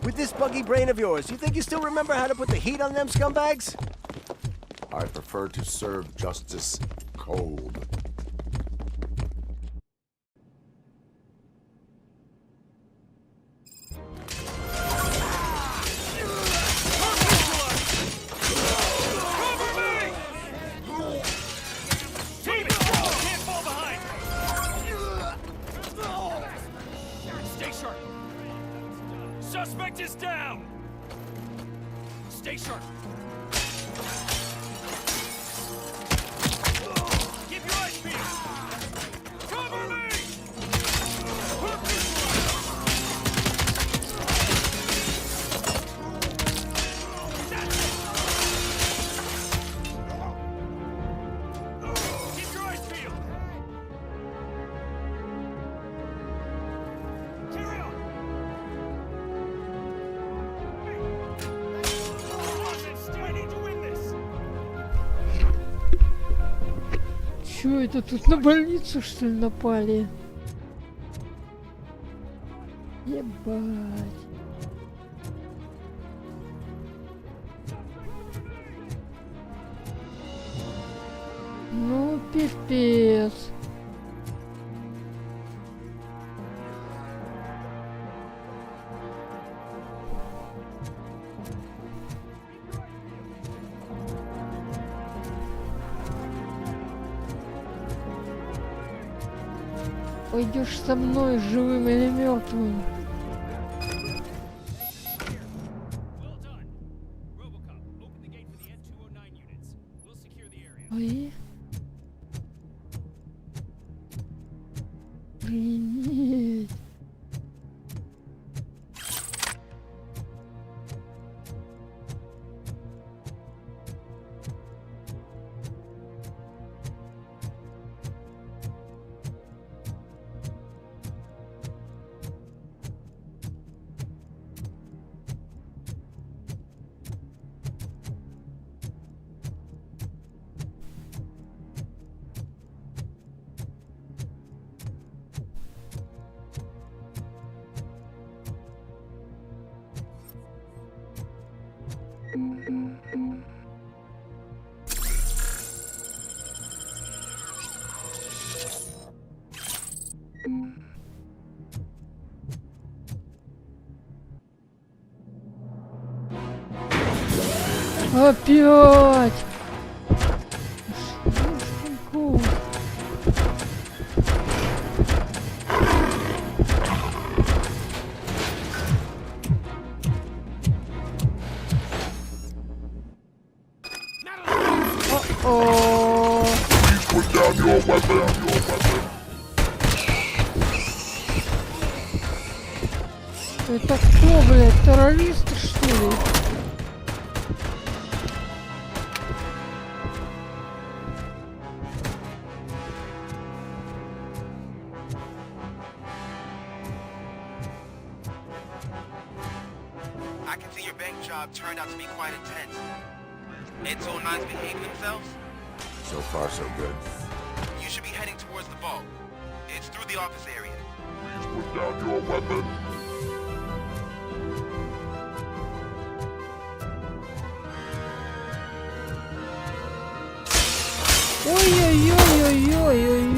[SPEAKER 6] With this buggy brain of yours, you think you still remember how to put the heat on them scumbags?
[SPEAKER 3] I prefer to serve justice cold.
[SPEAKER 21] Suspect is down! Stay sharp. Keep your eyes peeled! Cover me! Keep your eyes peeled! Carry on!
[SPEAKER 18] Чё это тут на больницу, что ли, напали? Ебать. Ну, пипец. Пойдешь со мной, живым или мертвым? Ой. Охренеть. Опять!
[SPEAKER 17] Put down your weapon.
[SPEAKER 18] Это кто, блядь, террористы, что ли?
[SPEAKER 14] I can see your bank job turned out to be quite intense. Eds 09's behaving themselves?
[SPEAKER 3] So far, so good.
[SPEAKER 14] You should be heading towards the vault. It's through the office area.
[SPEAKER 17] Please put down your weapon.
[SPEAKER 18] Ой-ой-ой-ой-ой-ой-ой.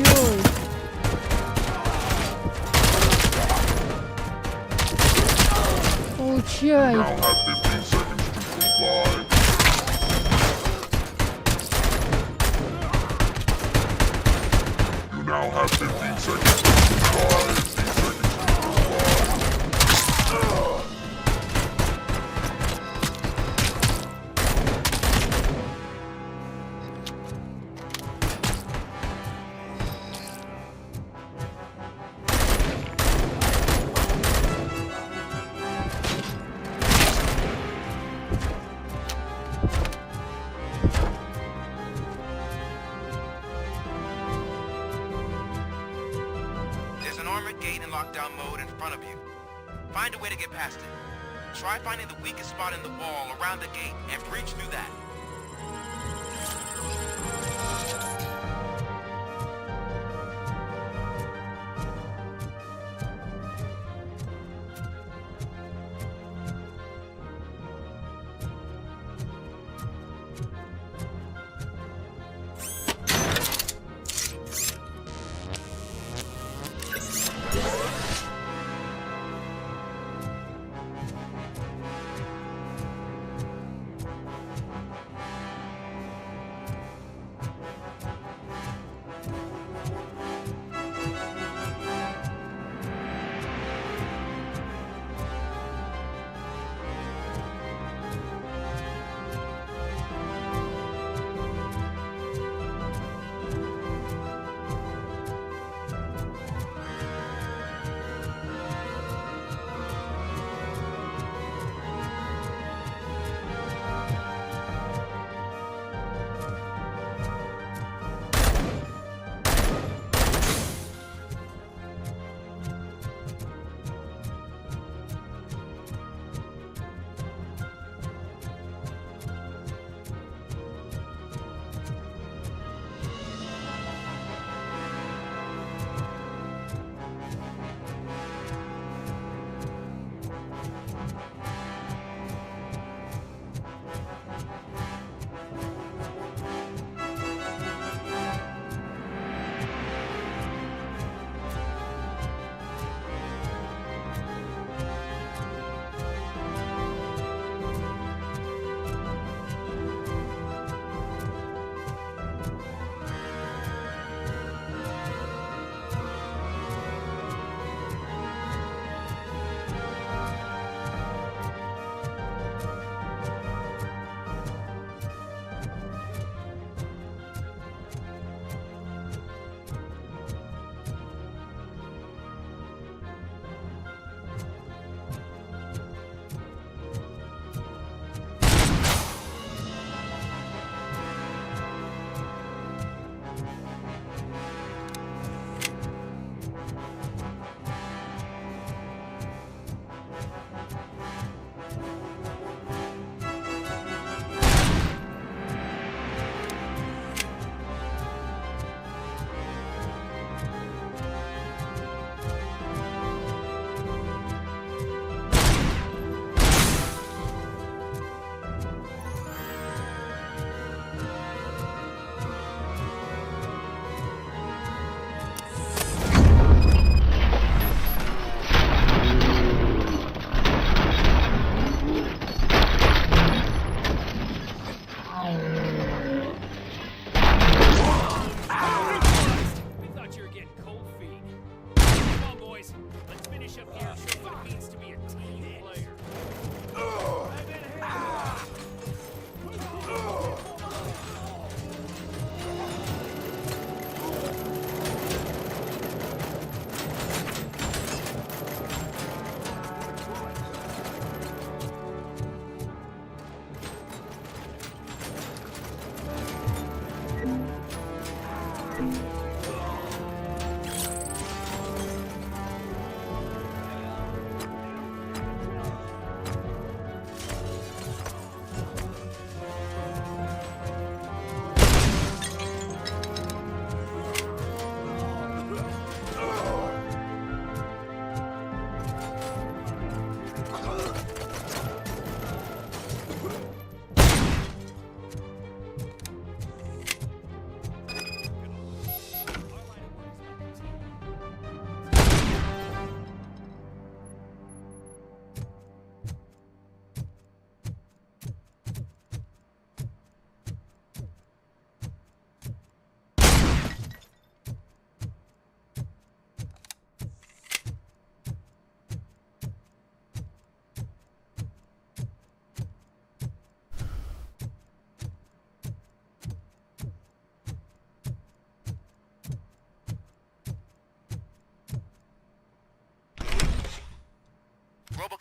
[SPEAKER 18] Получай.
[SPEAKER 17] You now have 15 seconds to comply. You now have 15 seconds to comply. 15 seconds to comply.
[SPEAKER 14] There's an armored gate in lockdown mode in front of you. Find a way to get past it. Try finding the weakest spot in the wall around the gate and breach through that.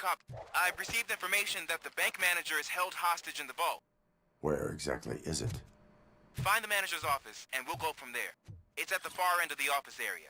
[SPEAKER 14] RoboCop, I've received information that the bank manager is held hostage in the vault.
[SPEAKER 3] Where exactly is it?
[SPEAKER 14] Find the manager's office, and we'll go from there. It's at the far end of the office area.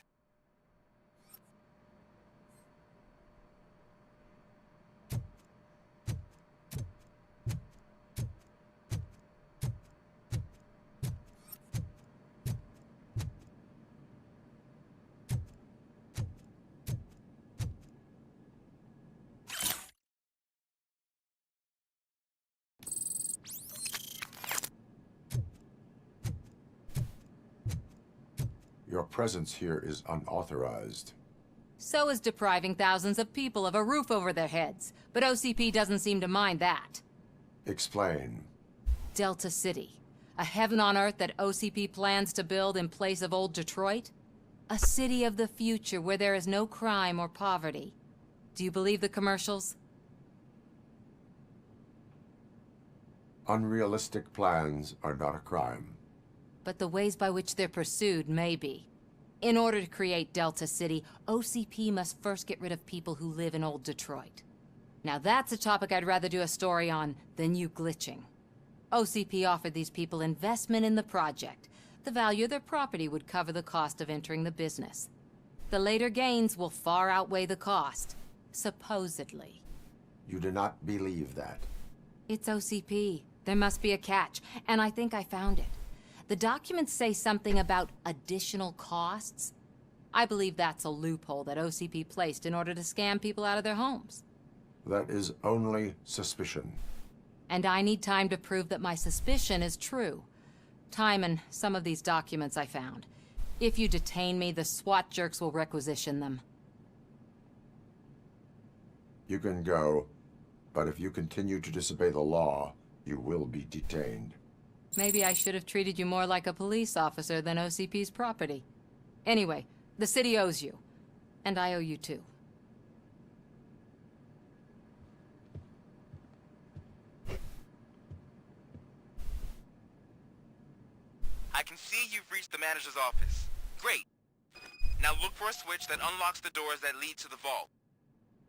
[SPEAKER 3] Your presence here is unauthorized.
[SPEAKER 1] So is depriving thousands of people of a roof over their heads. But OCP doesn't seem to mind that.
[SPEAKER 3] Explain.
[SPEAKER 1] Delta City. A heaven on earth that OCP plans to build in place of old Detroit? A city of the future where there is no crime or poverty. Do you believe the commercials?
[SPEAKER 3] Unrealistic plans are not a crime.
[SPEAKER 1] But the ways by which they're pursued may be. In order to create Delta City, OCP must first get rid of people who live in old Detroit. Now that's a topic I'd rather do a story on than you glitching. OCP offered these people investment in the project. The value of their property would cover the cost of entering the business. The later gains will far outweigh the cost, supposedly.
[SPEAKER 3] You do not believe that.
[SPEAKER 1] It's OCP. There must be a catch, and I think I found it. The documents say something about additional costs. I believe that's a loophole that OCP placed in order to scam people out of their homes.
[SPEAKER 3] That is only suspicion.
[SPEAKER 1] And I need time to prove that my suspicion is true. Time and some of these documents I found. If you detain me, the SWAT jerks will requisition them.
[SPEAKER 3] You can go, but if you continue to disobey the law, you will be detained.
[SPEAKER 1] Maybe I should have treated you more like a police officer than OCP's property. Anyway, the city owes you. And I owe you too.
[SPEAKER 14] I can see you've reached the manager's office. Great. Now look for a switch that unlocks the doors that lead to the vault.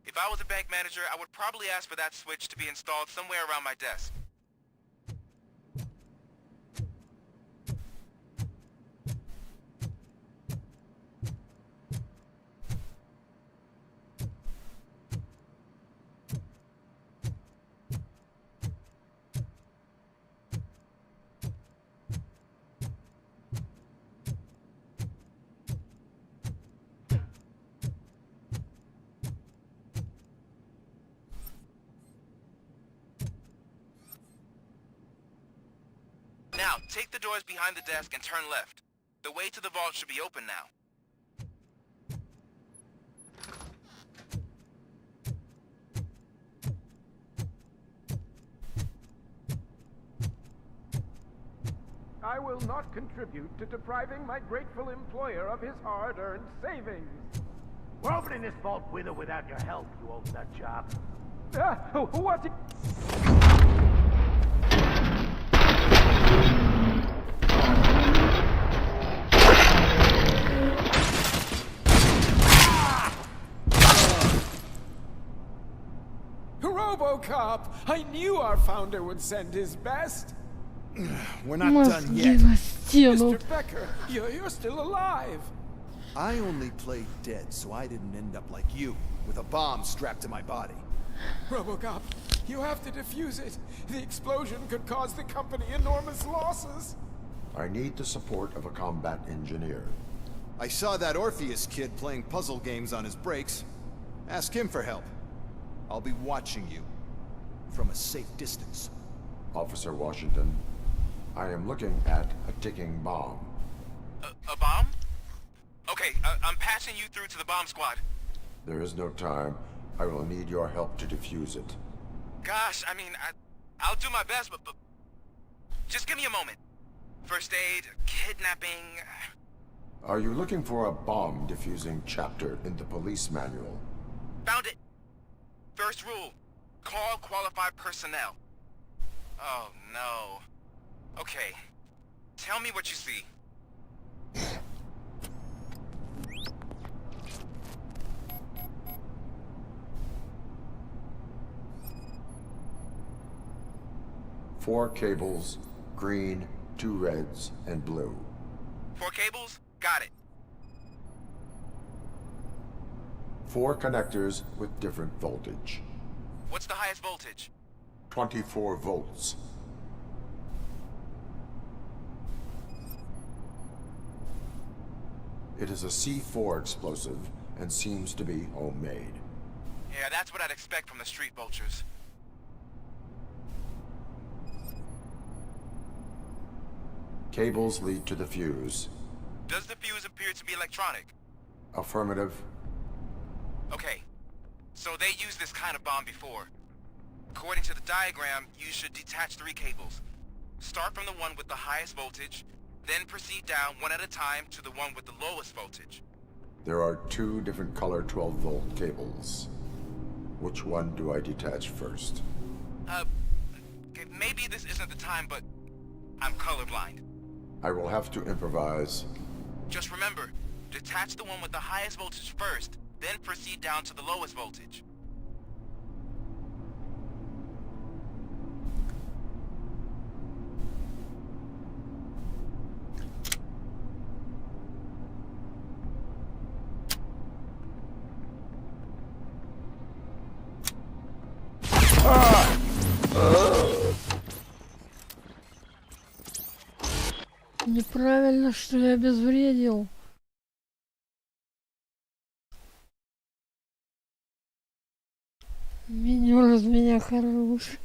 [SPEAKER 14] If I was a bank manager, I would probably ask for that switch to be installed somewhere around my desk. Now, take the doors behind the desk and turn left. The way to the vault should be open now.
[SPEAKER 12] I will not contribute to depriving my grateful employer of his hard-earned savings.
[SPEAKER 10] We're opening this vault with or without your help, you old nut job.
[SPEAKER 12] What? RoboCop! I knew our founder would send his best.
[SPEAKER 13] We're not done yet.
[SPEAKER 12] Mr. Becker, you're still alive.
[SPEAKER 13] I only played dead, so I didn't end up like you, with a bomb strapped to my body.
[SPEAKER 12] RoboCop, you have to defuse it. The explosion could cause the company enormous losses.
[SPEAKER 3] I need the support of a combat engineer.
[SPEAKER 13] I saw that Orpheus kid playing puzzle games on his breaks. Ask him for help. I'll be watching you from a safe distance.
[SPEAKER 3] Officer Washington, I am looking at a ticking bomb.
[SPEAKER 14] A bomb? Okay, I'm passing you through to the bomb squad.
[SPEAKER 3] There is no time. I will need your help to defuse it.
[SPEAKER 14] Gosh, I mean, I'll do my best, but just give me a moment. First aid, kidnapping...
[SPEAKER 3] Are you looking for a bomb defusing chapter in the police manual?
[SPEAKER 14] Found it. First rule, call qualified personnel. Oh, no. Okay, tell me what you see.
[SPEAKER 3] 4 cables, green, 2 reds, and blue.
[SPEAKER 14] 4 cables? Got it.
[SPEAKER 3] 4 connectors with different voltage.
[SPEAKER 14] What's the highest voltage?
[SPEAKER 3] 24 volts. It is a C4 explosive and seems to be homemade.
[SPEAKER 14] Yeah, that's what I'd expect from the street vultures.
[SPEAKER 3] Cables lead to the fuse.
[SPEAKER 14] Does the fuse appear to be electronic?
[SPEAKER 3] Affirmative.
[SPEAKER 14] Okay, so they used this kind of bomb before. According to the diagram, you should detach 3 cables. Start from the one with the highest voltage, then proceed down one at a time to the one with the lowest voltage.
[SPEAKER 3] There are 2 different color 12-volt cables. Which one do I detach first?
[SPEAKER 14] Okay, maybe this isn't the time, but I'm colorblind.
[SPEAKER 3] I will have to improvise.
[SPEAKER 14] Just remember, detach the one with the highest voltage first, then proceed down to the lowest voltage.
[SPEAKER 18] Неправильно, что я обезвредил. Минер из меня хороший.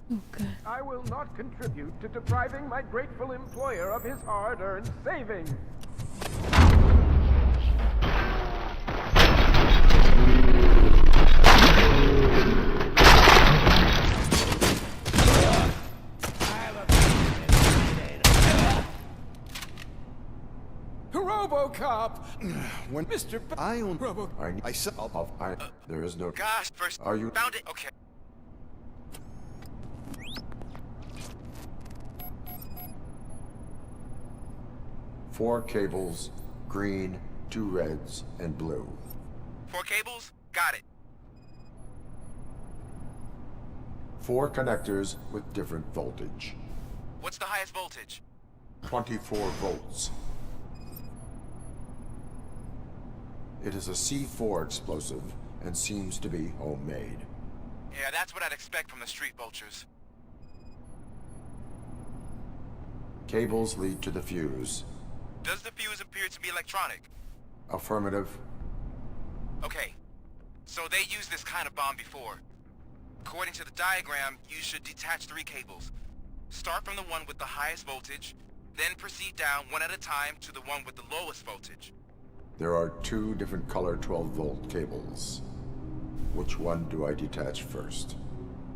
[SPEAKER 18] Сука.
[SPEAKER 12] I will not contribute to depriving my grateful employer of his hard-earned savings.
[SPEAKER 10] RoboCop!
[SPEAKER 13] When
[SPEAKER 10] Mr.
[SPEAKER 13] I own
[SPEAKER 3] there is no...
[SPEAKER 14] Gosh, first
[SPEAKER 3] Are you...
[SPEAKER 14] found it? Okay.
[SPEAKER 3] Four cables, green, 2 reds, and blue.
[SPEAKER 14] 4 cables? Got it.
[SPEAKER 3] 4 connectors with different voltage.
[SPEAKER 14] What's the highest voltage?
[SPEAKER 3] 24 volts. It is a C4 explosive and seems to be homemade.
[SPEAKER 14] Yeah, that's what I'd expect from the street vultures.
[SPEAKER 3] Cables lead to the fuse.
[SPEAKER 14] Does the fuse appear to be electronic?
[SPEAKER 3] Affirmative.
[SPEAKER 14] Okay, so they used this kind of bomb before. According to the diagram, you should detach 3 cables. Start from the one with the highest voltage, then proceed down one at a time to the one with the lowest voltage.
[SPEAKER 3] There are 2 different color 12-volt cables. Which one do I detach first?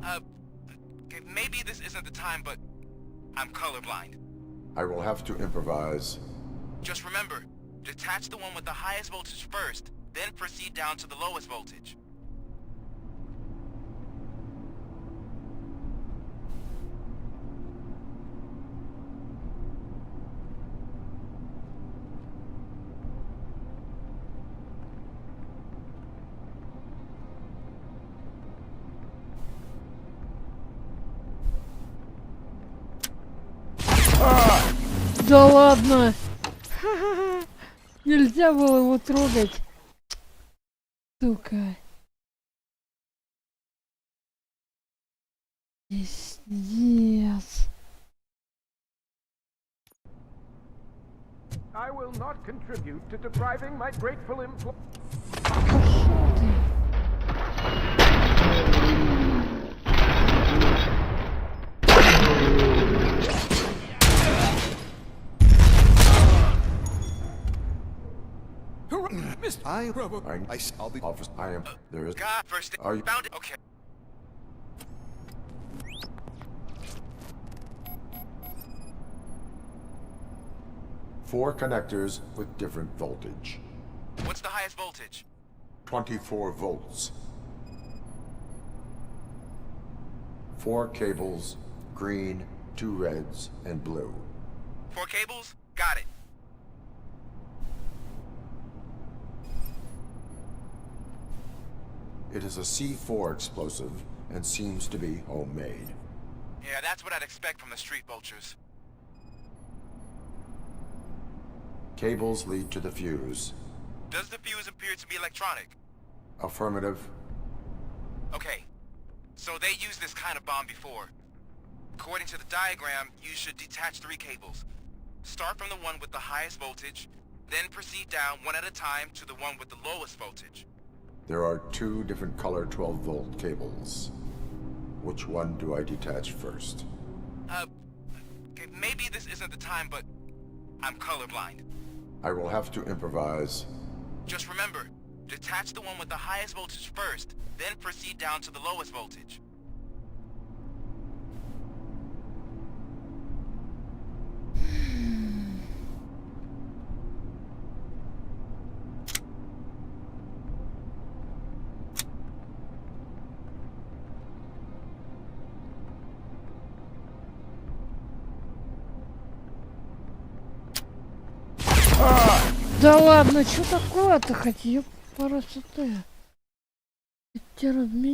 [SPEAKER 14] Okay, maybe this isn't the time, but I'm colorblind.
[SPEAKER 3] I will have to improvise.
[SPEAKER 14] Just remember, detach the one with the highest voltage first, then proceed down to the lowest voltage.
[SPEAKER 18] Да ладно! Нельзя было его трогать. Сука. Пиздец.
[SPEAKER 12] I will not contribute to depriving my grateful employer.
[SPEAKER 18] Пошел ты.
[SPEAKER 3] I'll be office. I am. There is.
[SPEAKER 14] God, first
[SPEAKER 3] Are you
[SPEAKER 14] found it? Okay.
[SPEAKER 3] Four connectors with different voltage.
[SPEAKER 14] What's the highest voltage?
[SPEAKER 3] 24 volts. 4 cables, green, 2 reds, and blue.
[SPEAKER 14] 4 cables? Got it.
[SPEAKER 3] It is a C4 explosive and seems to be homemade.
[SPEAKER 14] Yeah, that's what I'd expect from the street vultures.
[SPEAKER 3] Cables lead to the fuse.
[SPEAKER 14] Does the fuse appear to be electronic?
[SPEAKER 3] Affirmative.
[SPEAKER 14] Okay, so they used this kind of bomb before. According to the diagram, you should detach 3 cables. Start from the one with the highest voltage, then proceed down one at a time to the one with the lowest voltage.
[SPEAKER 3] There are 2 different color 12-volt cables. Which one do I detach first?
[SPEAKER 14] Okay, maybe this isn't the time, but I'm colorblind.
[SPEAKER 3] I will have to improvise.
[SPEAKER 14] Just remember, detach the one with the highest voltage first, then proceed down to the lowest voltage.
[SPEAKER 18] Да ладно, что такое-то хоть, ёпарасоте. Эти размени.